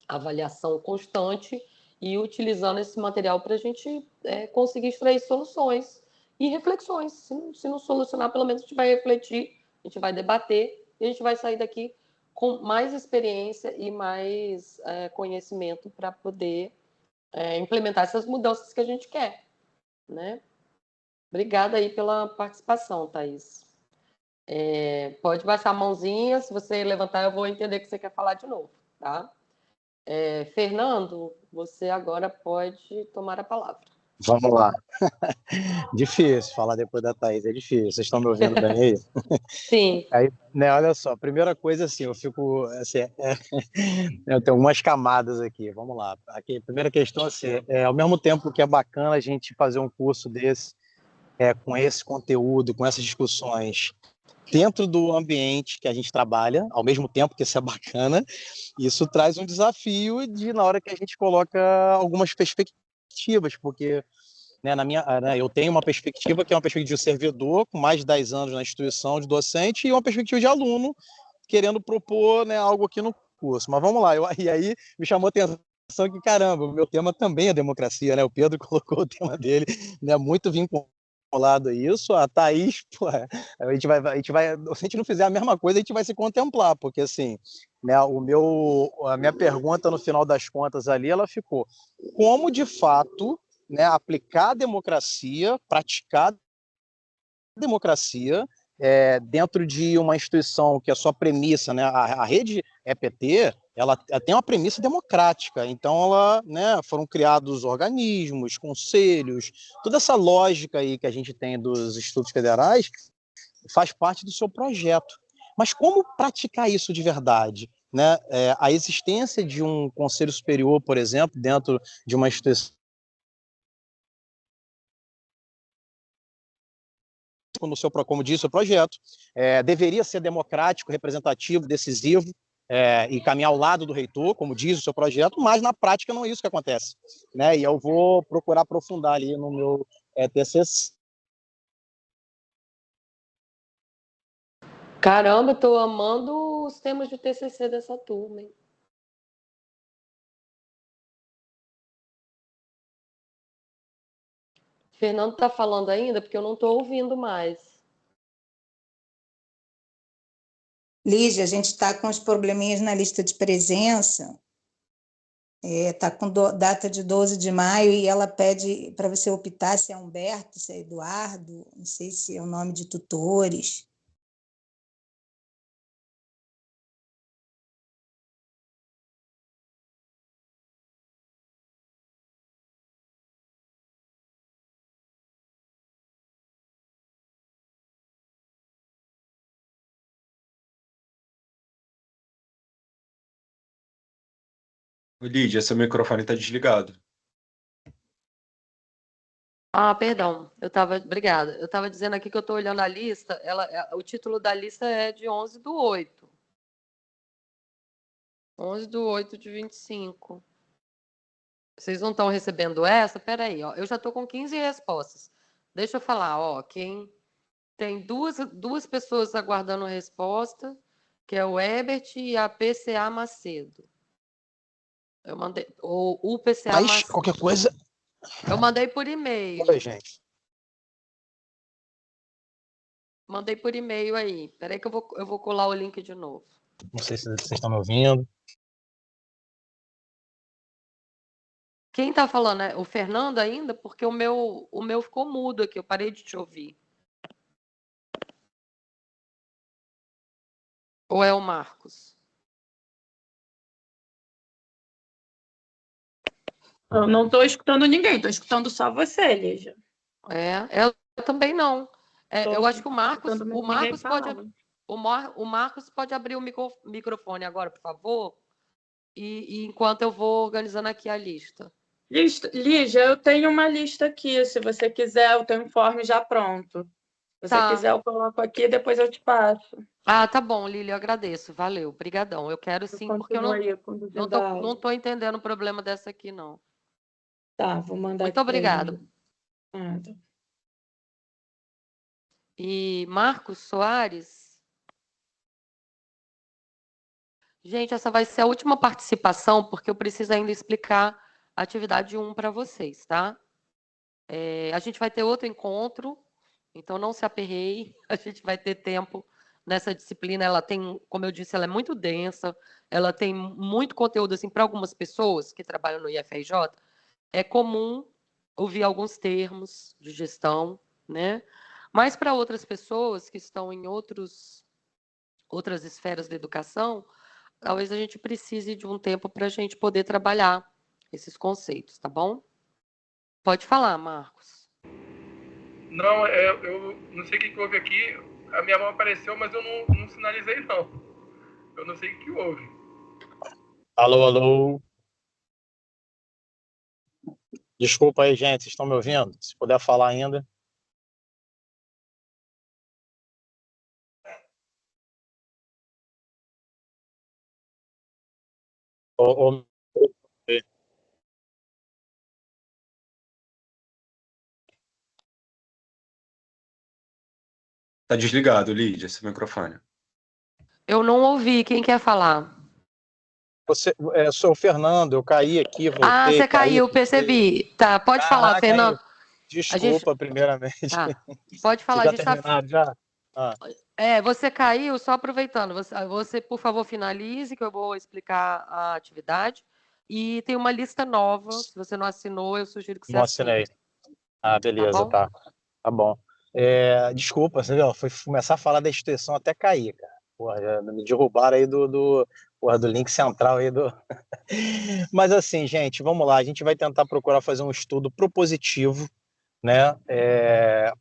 avaliação constante e utilizando esse material para a gente conseguir extrair soluções e reflexões. Se não solucionar, pelo menos a gente vai refletir, a gente vai debater e a gente vai sair daqui com mais experiência e mais conhecimento para poder implementar essas mudanças que a gente quer, né? Obrigada aí pela participação, Thaís. Pode baixar a mãozinha, se você levantar eu vou entender que você quer falar de novo, tá? Fernando, você agora pode tomar a palavra. Vamos lá. Difícil falar depois da Thaís, é difícil. Vocês estão me ouvindo bem aí? Sim. Aí, né, olha só, primeira coisa assim, eu fico assim, eu tenho algumas camadas aqui. Vamos lá. Aqui, primeira questão assim, ao mesmo tempo que é bacana a gente fazer um curso desse com esse conteúdo, com essas discussões dentro do ambiente que a gente trabalha, ao mesmo tempo que isso é bacana, isso traz um desafio na hora que a gente coloca algumas perspectivas, porque eu tenho uma perspectiva que é uma perspectiva de servidor, com mais de 10 anos na instituição de docente, e uma perspectiva de aluno, querendo propor algo aqui no curso. Mas vamos lá, e aí me chamou a atenção que, caramba, o meu tema também é democracia, né? O Pedro colocou o tema dele, muito vinculado a isso. A Thaís, a gente vai, se a gente não fizer a mesma coisa, a gente vai se contemplar, porque assim, a minha pergunta no final das contas ali, ela ficou: como de fato aplicar a democracia, praticar a democracia dentro de uma instituição que a sua premissa, a rede EPT, ela tem uma premissa democrática, então foram criados organismos, conselhos, toda essa lógica aí que a gente tem dos institutos federais faz parte do seu projeto. Mas como praticar isso de verdade? A existência de um conselho superior, por exemplo, dentro de uma instituição, como diz o seu projeto, deveria ser democrático, representativo, decisivo, e caminhar ao lado do reitor, como diz o seu projeto, mas na prática não é isso que acontece. E eu vou procurar aprofundar ali no meu TCC. Caramba, estou amando os temas de TCC dessa turma, hein? Fernando está falando ainda porque eu não estou ouvindo mais. Lígia, a gente está com os probleminhas na lista de presença. Está com data de 12 de maio e ela pede para você optar se é Humberto, se é Eduardo, não sei se é o nome de tutores. Lídia, seu microfone está desligado. Perdão, obrigada. Eu estava dizendo aqui que eu estou olhando a lista, o título da lista é de 11/8. 11/8/25. Vocês não estão recebendo essa? Espera aí, eu já estou com 15 respostas. Deixa eu falar, quem tem duas pessoas aguardando resposta, que é o Ebert e a PCA Macedo. Eu mandei, o PCA Mas, Macedo. qualquer coisa... Eu mandei por e-mail. Oi, gente. Mandei por e-mail aí. Espera aí que eu vou colar o link de novo. Não sei se vocês estão me ouvindo. Quem está falando é o Fernando ainda? Porque o meu ficou mudo aqui, eu parei de te ouvir. Ou é o Marcos? Eu não estou escutando ninguém, estou escutando só você, Lígia. Eu também não. Eu acho que o Marcos pode abrir o microfone agora, por favor. E enquanto eu vou organizando aqui a lista. Lígia, eu tenho uma lista aqui. Se você quiser, eu tenho um informe já pronto. Se você quiser, eu coloco aqui e depois eu te passo. Tá bom, Lília, eu agradeço. Valeu, brigadão. Eu quero sim, porque eu não estou entendendo o problema dessa aqui, não. Tá, vou mandar Muito obrigada. E Marcos Soares? Gente, essa vai ser a última participação, porque eu preciso ainda explicar a atividade 1 para vocês, tá? A gente vai ter outro encontro, então não se aperreie, a gente vai ter tempo nessa disciplina. Ela tem, como eu disse, ela é muito densa, ela tem muito conteúdo, assim, para algumas pessoas que trabalham no IFRJ, é comum ouvir alguns termos de gestão, né? Mas para outras pessoas que estão em outras esferas da educação, talvez a gente precise de um tempo para a gente poder trabalhar esses conceitos, tá bom? Pode falar, Marcos. Não, eu não sei o que houve aqui. A minha mão apareceu, mas eu não sinalizei, não. Eu não sei o que houve. Alô, alô. Desculpa aí, gente, vocês estão me ouvindo? Se puder falar ainda. Tá desligado, Lídia, esse microfone. Eu não ouvi. Quem quer falar? Sou o Fernando, eu caí aqui, voltei. Ah, você caiu, percebi. Tá, pode falar, Fernando. Desculpa, primeiramente. Tá. Pode falar, Você já terminaram, já? Você caiu, só aproveitando. Você, por favor, finalize, que eu vou explicar a atividade. E tem uma lista nova. Se você não assinou, eu sugiro que você assine. Não assinei. Beleza, tá bom. Desculpa, você viu? Foi começar a falar da instituição até cair, cara. Porra, me derrubaram aí do link central aí do... Mas assim, gente, vamos lá. A gente vai tentar procurar fazer um estudo propositivo, né?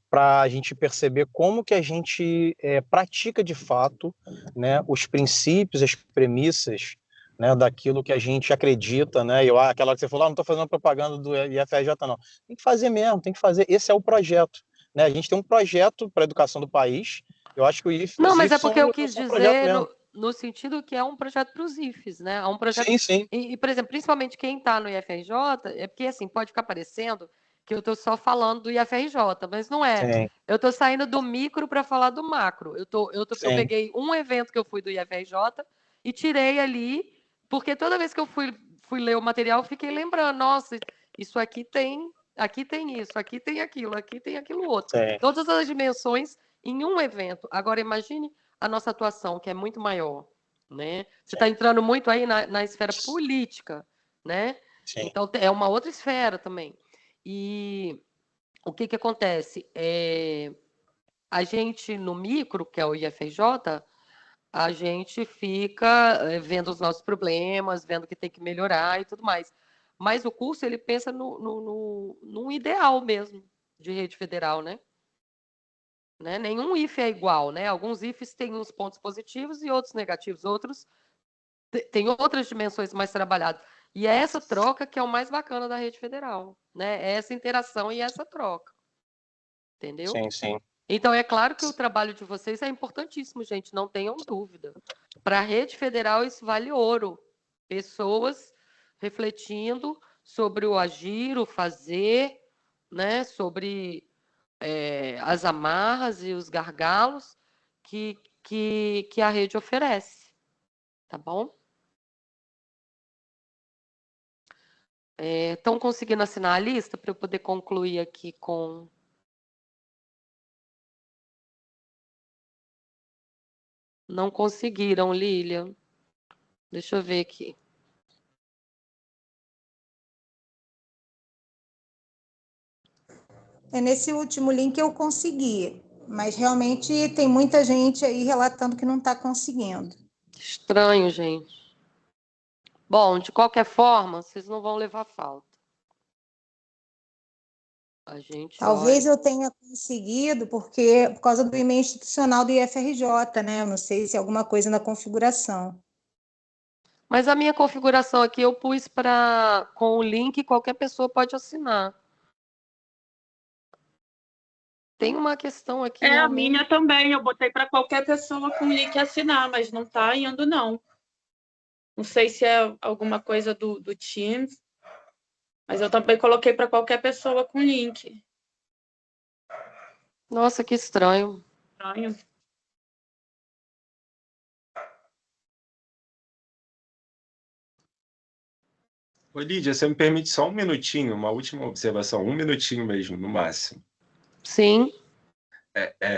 Para a gente perceber como que a gente pratica de fato, né? Os princípios, as premissas, né? Daquilo que a gente acredita, né? Aquela que você falou, não estou fazendo propaganda do IFRJ, não. Tem que fazer mesmo, tem que fazer. Esse é o projeto, né? A gente tem um projeto para a educação do país. Eu acho que o IF... Não, mas é porque eu quis dizer no sentido que é um projeto para os IFs, né? É um projeto... Sim. E, por exemplo, principalmente quem está no IFRJ, é porque, assim, pode ficar parecendo que eu estou só falando do IFRJ, mas não é. Sim. Eu estou saindo do micro para falar do macro. Eu peguei um evento que eu fui do IFRJ e tirei ali, porque toda vez que eu fui ler o material, eu fiquei lembrando, nossa, isso aqui tem isso, aqui tem aquilo outro. Sim. Todas as dimensões em um evento. Agora, imagine a nossa atuação, que é muito maior, né? Você está entrando muito aí na esfera política, né? Sim. Então, é uma outra esfera também. E o que acontece? A gente, no micro, que é o IFRJ, a gente fica vendo os nossos problemas, vendo que tem que melhorar e tudo mais. Mas o curso, ele pensa num ideal mesmo de rede federal, né? Nenhum IF é igual, né? Alguns IFs têm uns pontos positivos e outros negativos, outros têm outras dimensões mais trabalhadas. E é essa troca que é o mais bacana da rede federal, né? É essa interação e essa troca. Entendeu? Sim. Então, é claro que o trabalho de vocês é importantíssimo, gente, não tenham dúvida. Para a rede federal, isso vale ouro. Pessoas refletindo sobre o agir, o fazer, né? Sobre as amarras e os gargalos que a rede oferece. Tá bom? Estão conseguindo assinar a lista para eu poder concluir aqui com... Não conseguiram, Lilian. Deixa eu ver aqui. Nesse último link eu consegui, mas realmente tem muita gente aí relatando que não está conseguindo. Estranho, gente. Bom, de qualquer forma, vocês não vão levar falta. Talvez eu tenha conseguido, por causa do e-mail institucional do IFRJ, né? Eu não sei se é alguma coisa na configuração. Mas a minha configuração aqui eu pus com o link, qualquer pessoa pode assinar. Tem uma questão aqui. A minha também. Eu botei para qualquer pessoa com link assinar, mas não está indo, não. Não sei se é alguma coisa do Teams, mas eu também coloquei para qualquer pessoa com link. Nossa, que estranho. Estranho. Ô, Lídia, você me permite só um minutinho, uma última observação, um minutinho mesmo, no máximo. Sim.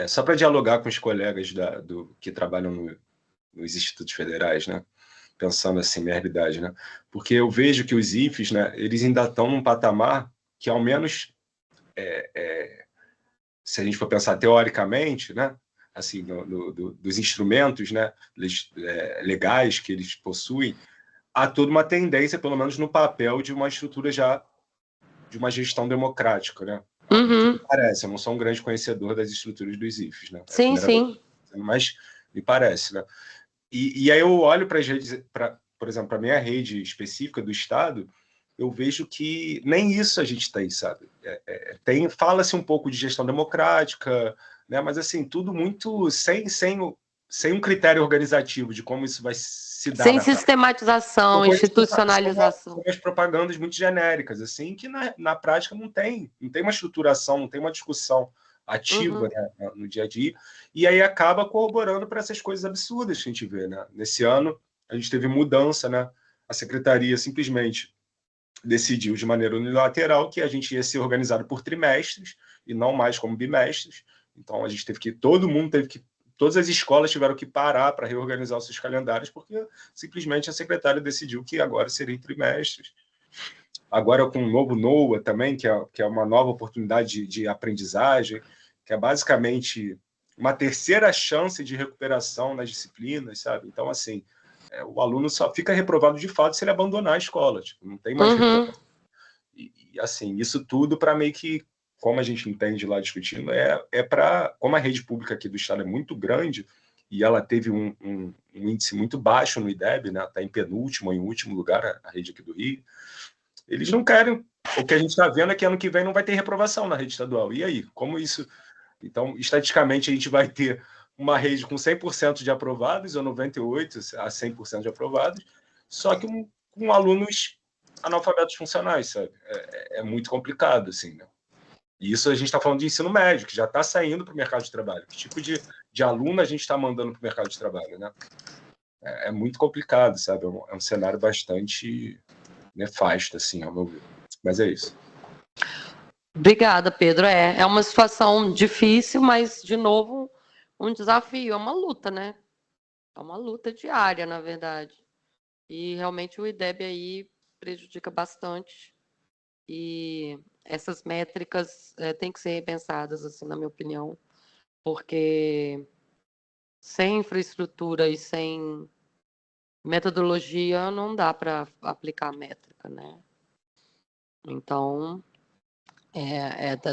Só para dialogar com os colegas que trabalham nos institutos federais, né? Pensando assim, minha realidade, né? Porque eu vejo que os IFs, né, eles ainda estão num patamar que, ao menos, se a gente for pensar teoricamente, né, assim, dos instrumentos, né, legais que eles possuem, há toda uma tendência, pelo menos no papel, de uma estrutura já de uma gestão democrática, né? Uhum. Me parece, eu não sou um grande conhecedor das estruturas dos IFs, né? Sim. Mas me parece, né? E aí eu olho para as redes, por exemplo, para a minha rede específica do Estado, eu vejo que nem isso a gente tem, sabe? Fala-se um pouco de gestão democrática, né? Mas assim, tudo muito sem sem um critério organizativo de como isso vai se dar. Sem sistematização, institucionalização. São as propagandas muito genéricas, assim, que na prática não tem uma estruturação, não tem uma discussão ativa, né, no dia a dia, e aí acaba corroborando para essas coisas absurdas que a gente vê, né? Nesse ano, a gente teve mudança, né? A secretaria simplesmente decidiu de maneira unilateral que a gente ia ser organizado por trimestres e não mais como bimestres. Então, a gente todas as escolas tiveram que parar para reorganizar os seus calendários, porque simplesmente a secretária decidiu que agora seriam trimestres. Agora com o novo NOA também, que é uma nova oportunidade de aprendizagem, que é basicamente uma terceira chance de recuperação nas disciplinas, sabe? Então, assim, o aluno só fica reprovado de fato se ele abandonar a escola, tipo, não tem mais reprovação. E, assim, isso tudo para meio que, como a gente entende lá discutindo, para, como a rede pública aqui do estado é muito grande, e ela teve um índice muito baixo no IDEB, né? Está em penúltimo ou em último lugar, a rede aqui do Rio, eles não querem. O que a gente está vendo é que ano que vem não vai ter reprovação na rede estadual. E aí? Como isso? Então, estatisticamente, a gente vai ter uma rede com 100% de aprovados, ou 98% a 100% de aprovados, só que com alunos analfabetos funcionais, sabe? É muito complicado, assim, né? E isso a gente está falando de ensino médio, que já está saindo para o mercado de trabalho. Que tipo de aluno a gente está mandando para o mercado de trabalho, né? É muito complicado, sabe? É um cenário bastante nefasto, assim, ao meu ver. Mas é isso. Obrigada, Pedro. É uma situação difícil, mas, de novo, um desafio. É uma luta, né? É uma luta diária, na verdade. E, realmente, o IDEB aí prejudica bastante. E essas métricas têm que ser repensadas, assim, na minha opinião, porque sem infraestrutura e sem metodologia não dá para aplicar a métrica, né? Então,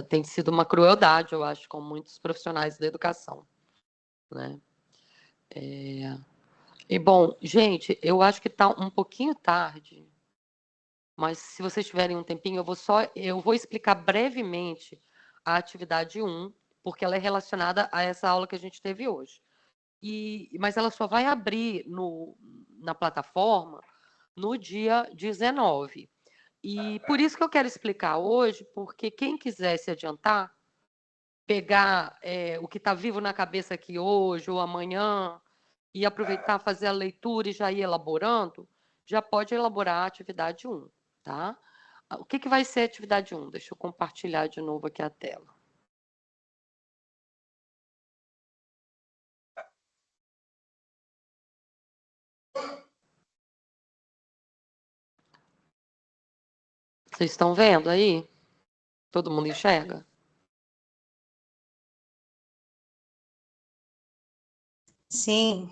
tem sido uma crueldade, eu acho, com muitos profissionais da educação, né? E, bom, gente, eu acho que está um pouquinho tarde, mas se vocês tiverem um tempinho, eu vou explicar brevemente a atividade 1, porque ela é relacionada a essa aula que a gente teve hoje. Mas ela só vai abrir na plataforma no dia 19. E por isso que eu quero explicar hoje, porque quem quiser se adiantar, pegar o que está vivo na cabeça aqui hoje ou amanhã e aproveitar, fazer a leitura e já ir elaborando, já pode elaborar a atividade 1, tá? O que vai ser a atividade 1? Deixa eu compartilhar de novo aqui a tela. Vocês estão vendo aí? Todo mundo enxerga? Sim.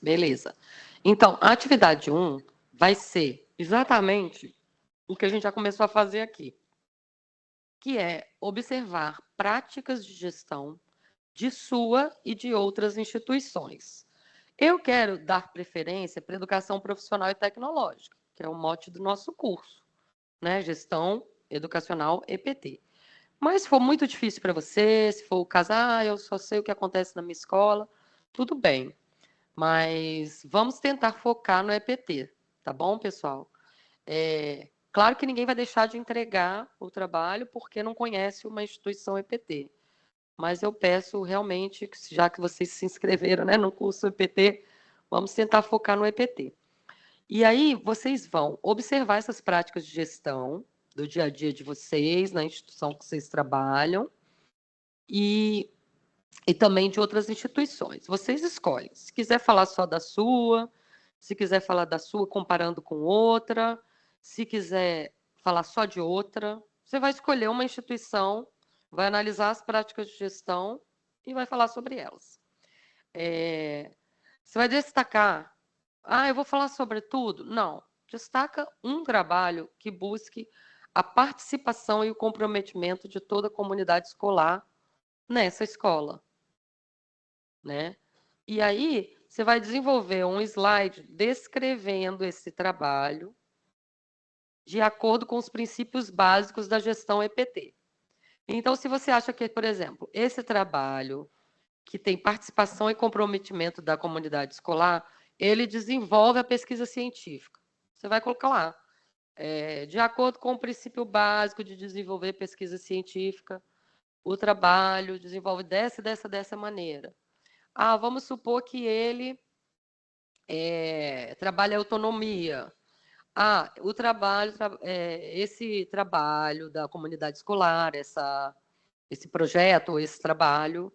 Beleza. Então, a atividade 1 vai ser exatamente o que a gente já começou a fazer aqui, que é observar práticas de gestão de sua e de outras instituições. Eu quero dar preferência para a educação profissional e tecnológica, que é o mote do nosso curso, né? Gestão Educacional EPT. Mas se for muito difícil para você, se for o caso, eu só sei o que acontece na minha escola, tudo bem. Mas vamos tentar focar no EPT, tá bom, pessoal? Claro que ninguém vai deixar de entregar o trabalho porque não conhece uma instituição EPT. Mas eu peço realmente, já que vocês se inscreveram, né, no curso EPT, vamos tentar focar no EPT. E aí vocês vão observar essas práticas de gestão do dia a dia de vocês, na instituição que vocês trabalham, e também de outras instituições. Vocês escolhem. Se quiser falar só da sua, se quiser falar da sua comparando com outra, se quiser falar só de outra, você vai escolher uma instituição, vai analisar as práticas de gestão e vai falar sobre elas. Você vai destacar, eu vou falar sobre tudo? Não. Destaca um trabalho que busque a participação e o comprometimento de toda a comunidade escolar nessa escola, né? E aí, você vai desenvolver um slide descrevendo esse trabalho de acordo com os princípios básicos da gestão EPT. Então, se você acha que, por exemplo, esse trabalho que tem participação e comprometimento da comunidade escolar, ele desenvolve a pesquisa científica. Você vai colocar lá, de acordo com o princípio básico de desenvolver pesquisa científica, o trabalho desenvolve dessa maneira. Vamos supor que ele trabalha autonomia. O trabalho, esse trabalho da comunidade escolar, esse projeto, esse trabalho,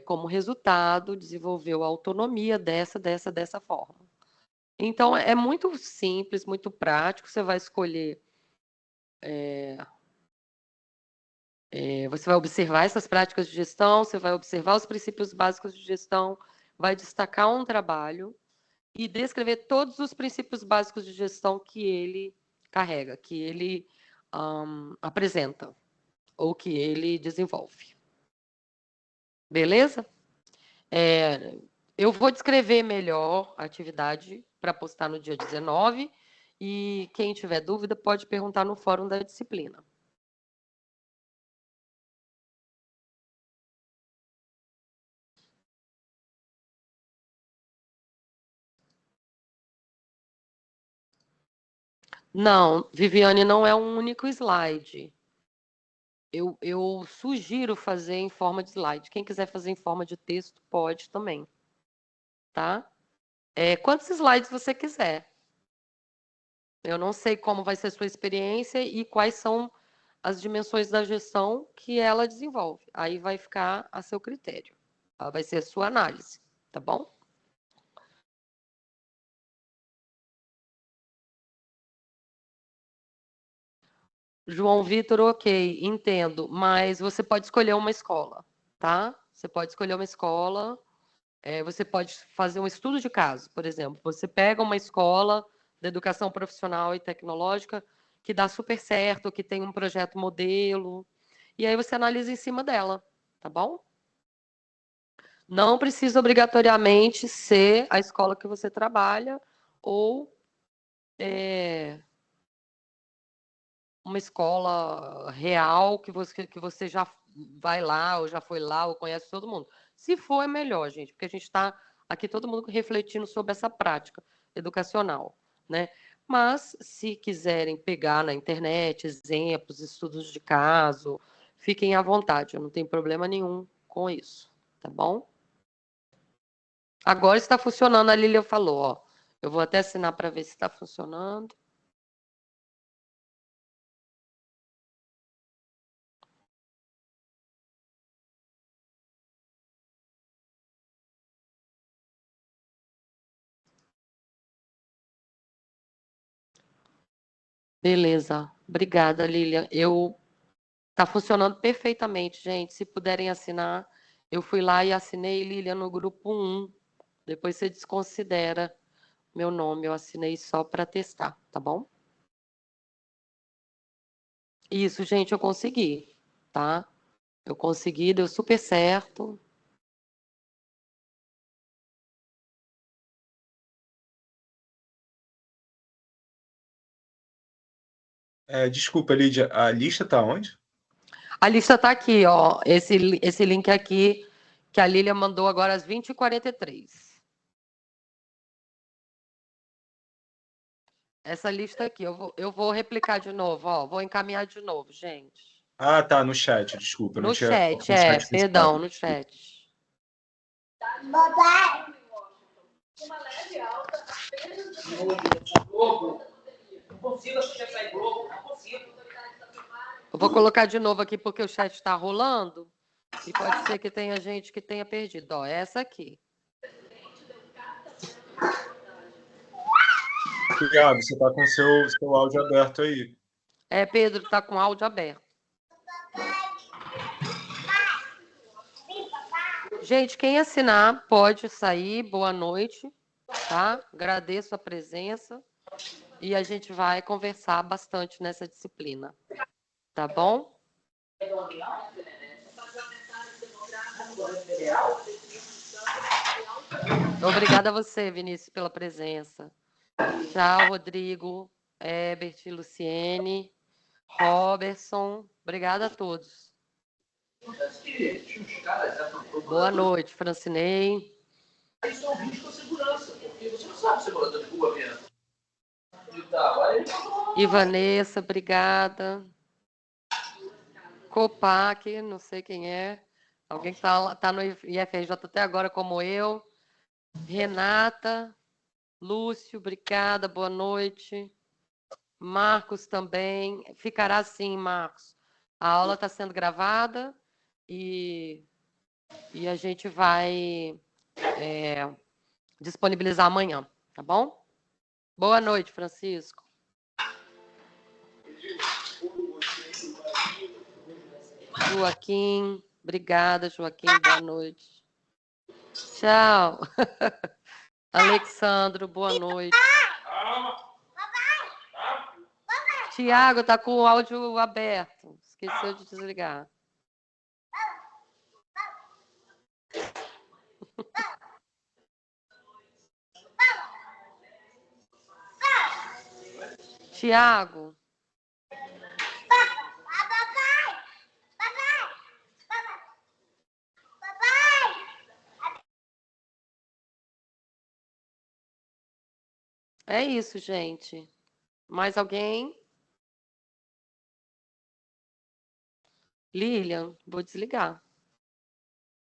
como resultado, desenvolveu a autonomia dessa forma. Então, é muito simples, muito prático. Você vai escolher... você vai observar essas práticas de gestão, você vai observar os princípios básicos de gestão, vai destacar um trabalho e descrever todos os princípios básicos de gestão que ele carrega, que ele apresenta, ou que ele desenvolve. Beleza? Eu vou descrever melhor a atividade para postar no dia 19, e quem tiver dúvida pode perguntar no fórum da disciplina. Não, Viviane, não é um único slide. Eu sugiro fazer em forma de slide. Quem quiser fazer em forma de texto, pode também. Tá? Quantos slides você quiser. Eu não sei como vai ser a sua experiência e quais são as dimensões da gestão que ela desenvolve. Aí vai ficar a seu critério. Vai ser a sua análise, tá bom? João Vitor, ok, entendo, mas você pode escolher uma escola, tá? Você pode escolher uma escola, você pode fazer um estudo de caso, por exemplo. Você pega uma escola de educação profissional e tecnológica que dá super certo, que tem um projeto modelo, e aí você analisa em cima dela, tá bom? Não precisa obrigatoriamente ser a escola que você trabalha ou uma escola real que você já vai lá, ou já foi lá, ou conhece todo mundo. Se for, é melhor, gente, porque a gente está aqui todo mundo refletindo sobre essa prática educacional, né? Mas, se quiserem pegar na internet exemplos, estudos de caso, fiquem à vontade, eu não tenho problema nenhum com isso, tá bom? Agora está funcionando, a Lília falou, ó. Eu vou até assinar para ver se está funcionando. Beleza. Obrigada, Lília. Tá funcionando perfeitamente, gente. Se puderem assinar, eu fui lá e assinei, Lília, no grupo 1. Depois você desconsidera meu nome. Eu assinei só para testar, tá bom? Isso, gente, eu consegui, tá? Eu consegui, deu super certo. Desculpa, Lídia, a lista está onde? A lista está aqui, ó. Esse link aqui que a Lília mandou agora às 20h43. Essa lista aqui, eu vou replicar de novo, ó. Vou encaminhar de novo, gente. Tá, no chat, desculpa. No chat, perdão, no chat. Uma leve alta, apenas não consigo assistir essa Globo, não consigo. Eu vou colocar de novo aqui porque o chat está rolando e pode ser que tenha gente que tenha perdido. Ó, essa aqui. Tiago, você está com seu áudio aberto aí. Pedro, está com o áudio aberto. Gente, quem assinar pode sair. Boa noite, tá? Agradeço a presença e a gente vai conversar bastante nessa disciplina, tá bom? Obrigada a você, Vinícius, pela presença. Tchau, Rodrigo, Herbert, Luciene, Robertson. Obrigada a todos. Boa noite, Francinei. Isso é um risco à segurança, porque você não sabe se é morador de rua mesmo. E Vanessa, obrigada. Copac, não sei quem é. Alguém que tá no IFRJ até agora, como eu. Renata, Lúcio, obrigada, boa noite. Marcos também. Ficará assim, Marcos. A aula está sendo gravada e a gente vai disponibilizar amanhã, tá bom? Boa noite, Francisco. Joaquim, obrigada, Joaquim, boa noite. Tchau. Alexandro, boa noite. Tiago está com o áudio aberto. Esqueceu de desligar. Tiago. É isso, gente. Mais alguém? Lilian, vou desligar.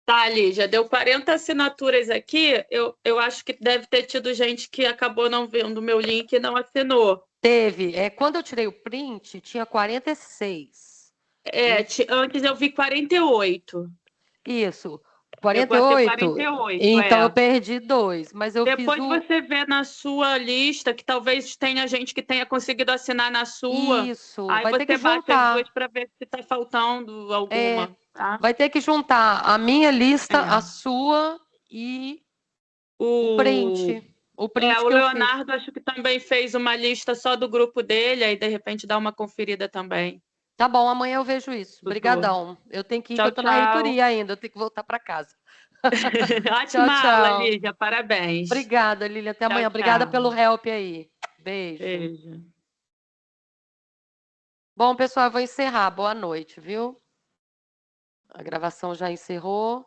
Tá, Lígia, deu 40 assinaturas aqui. Eu acho que deve ter tido gente que acabou não vendo o meu link e não assinou. Teve. Quando eu tirei o print, tinha 46. Antes eu vi 48. Isso. Chegou a ter 48. Então eu perdi 2, mas eu Depois fiz você vê na sua lista que talvez tenha gente que tenha conseguido assinar na sua. Isso. Aí vai ter que você bate juntar. as duas para ver se está faltando alguma. Tá? Vai ter que juntar a minha lista, a sua e o print. O print o que Leonardo acho que também fez uma lista só do grupo dele, aí de repente dá uma conferida também. Tá bom, amanhã eu vejo isso. Obrigadão. Eu tenho que ir, tchau, eu tô na reitoria ainda, eu tenho que voltar para casa. Ótima aula, Lígia, parabéns. Obrigada, Lília, até amanhã. Obrigada pelo help aí. Beijo. Bom, pessoal, eu vou encerrar. Boa noite, viu? A gravação já encerrou.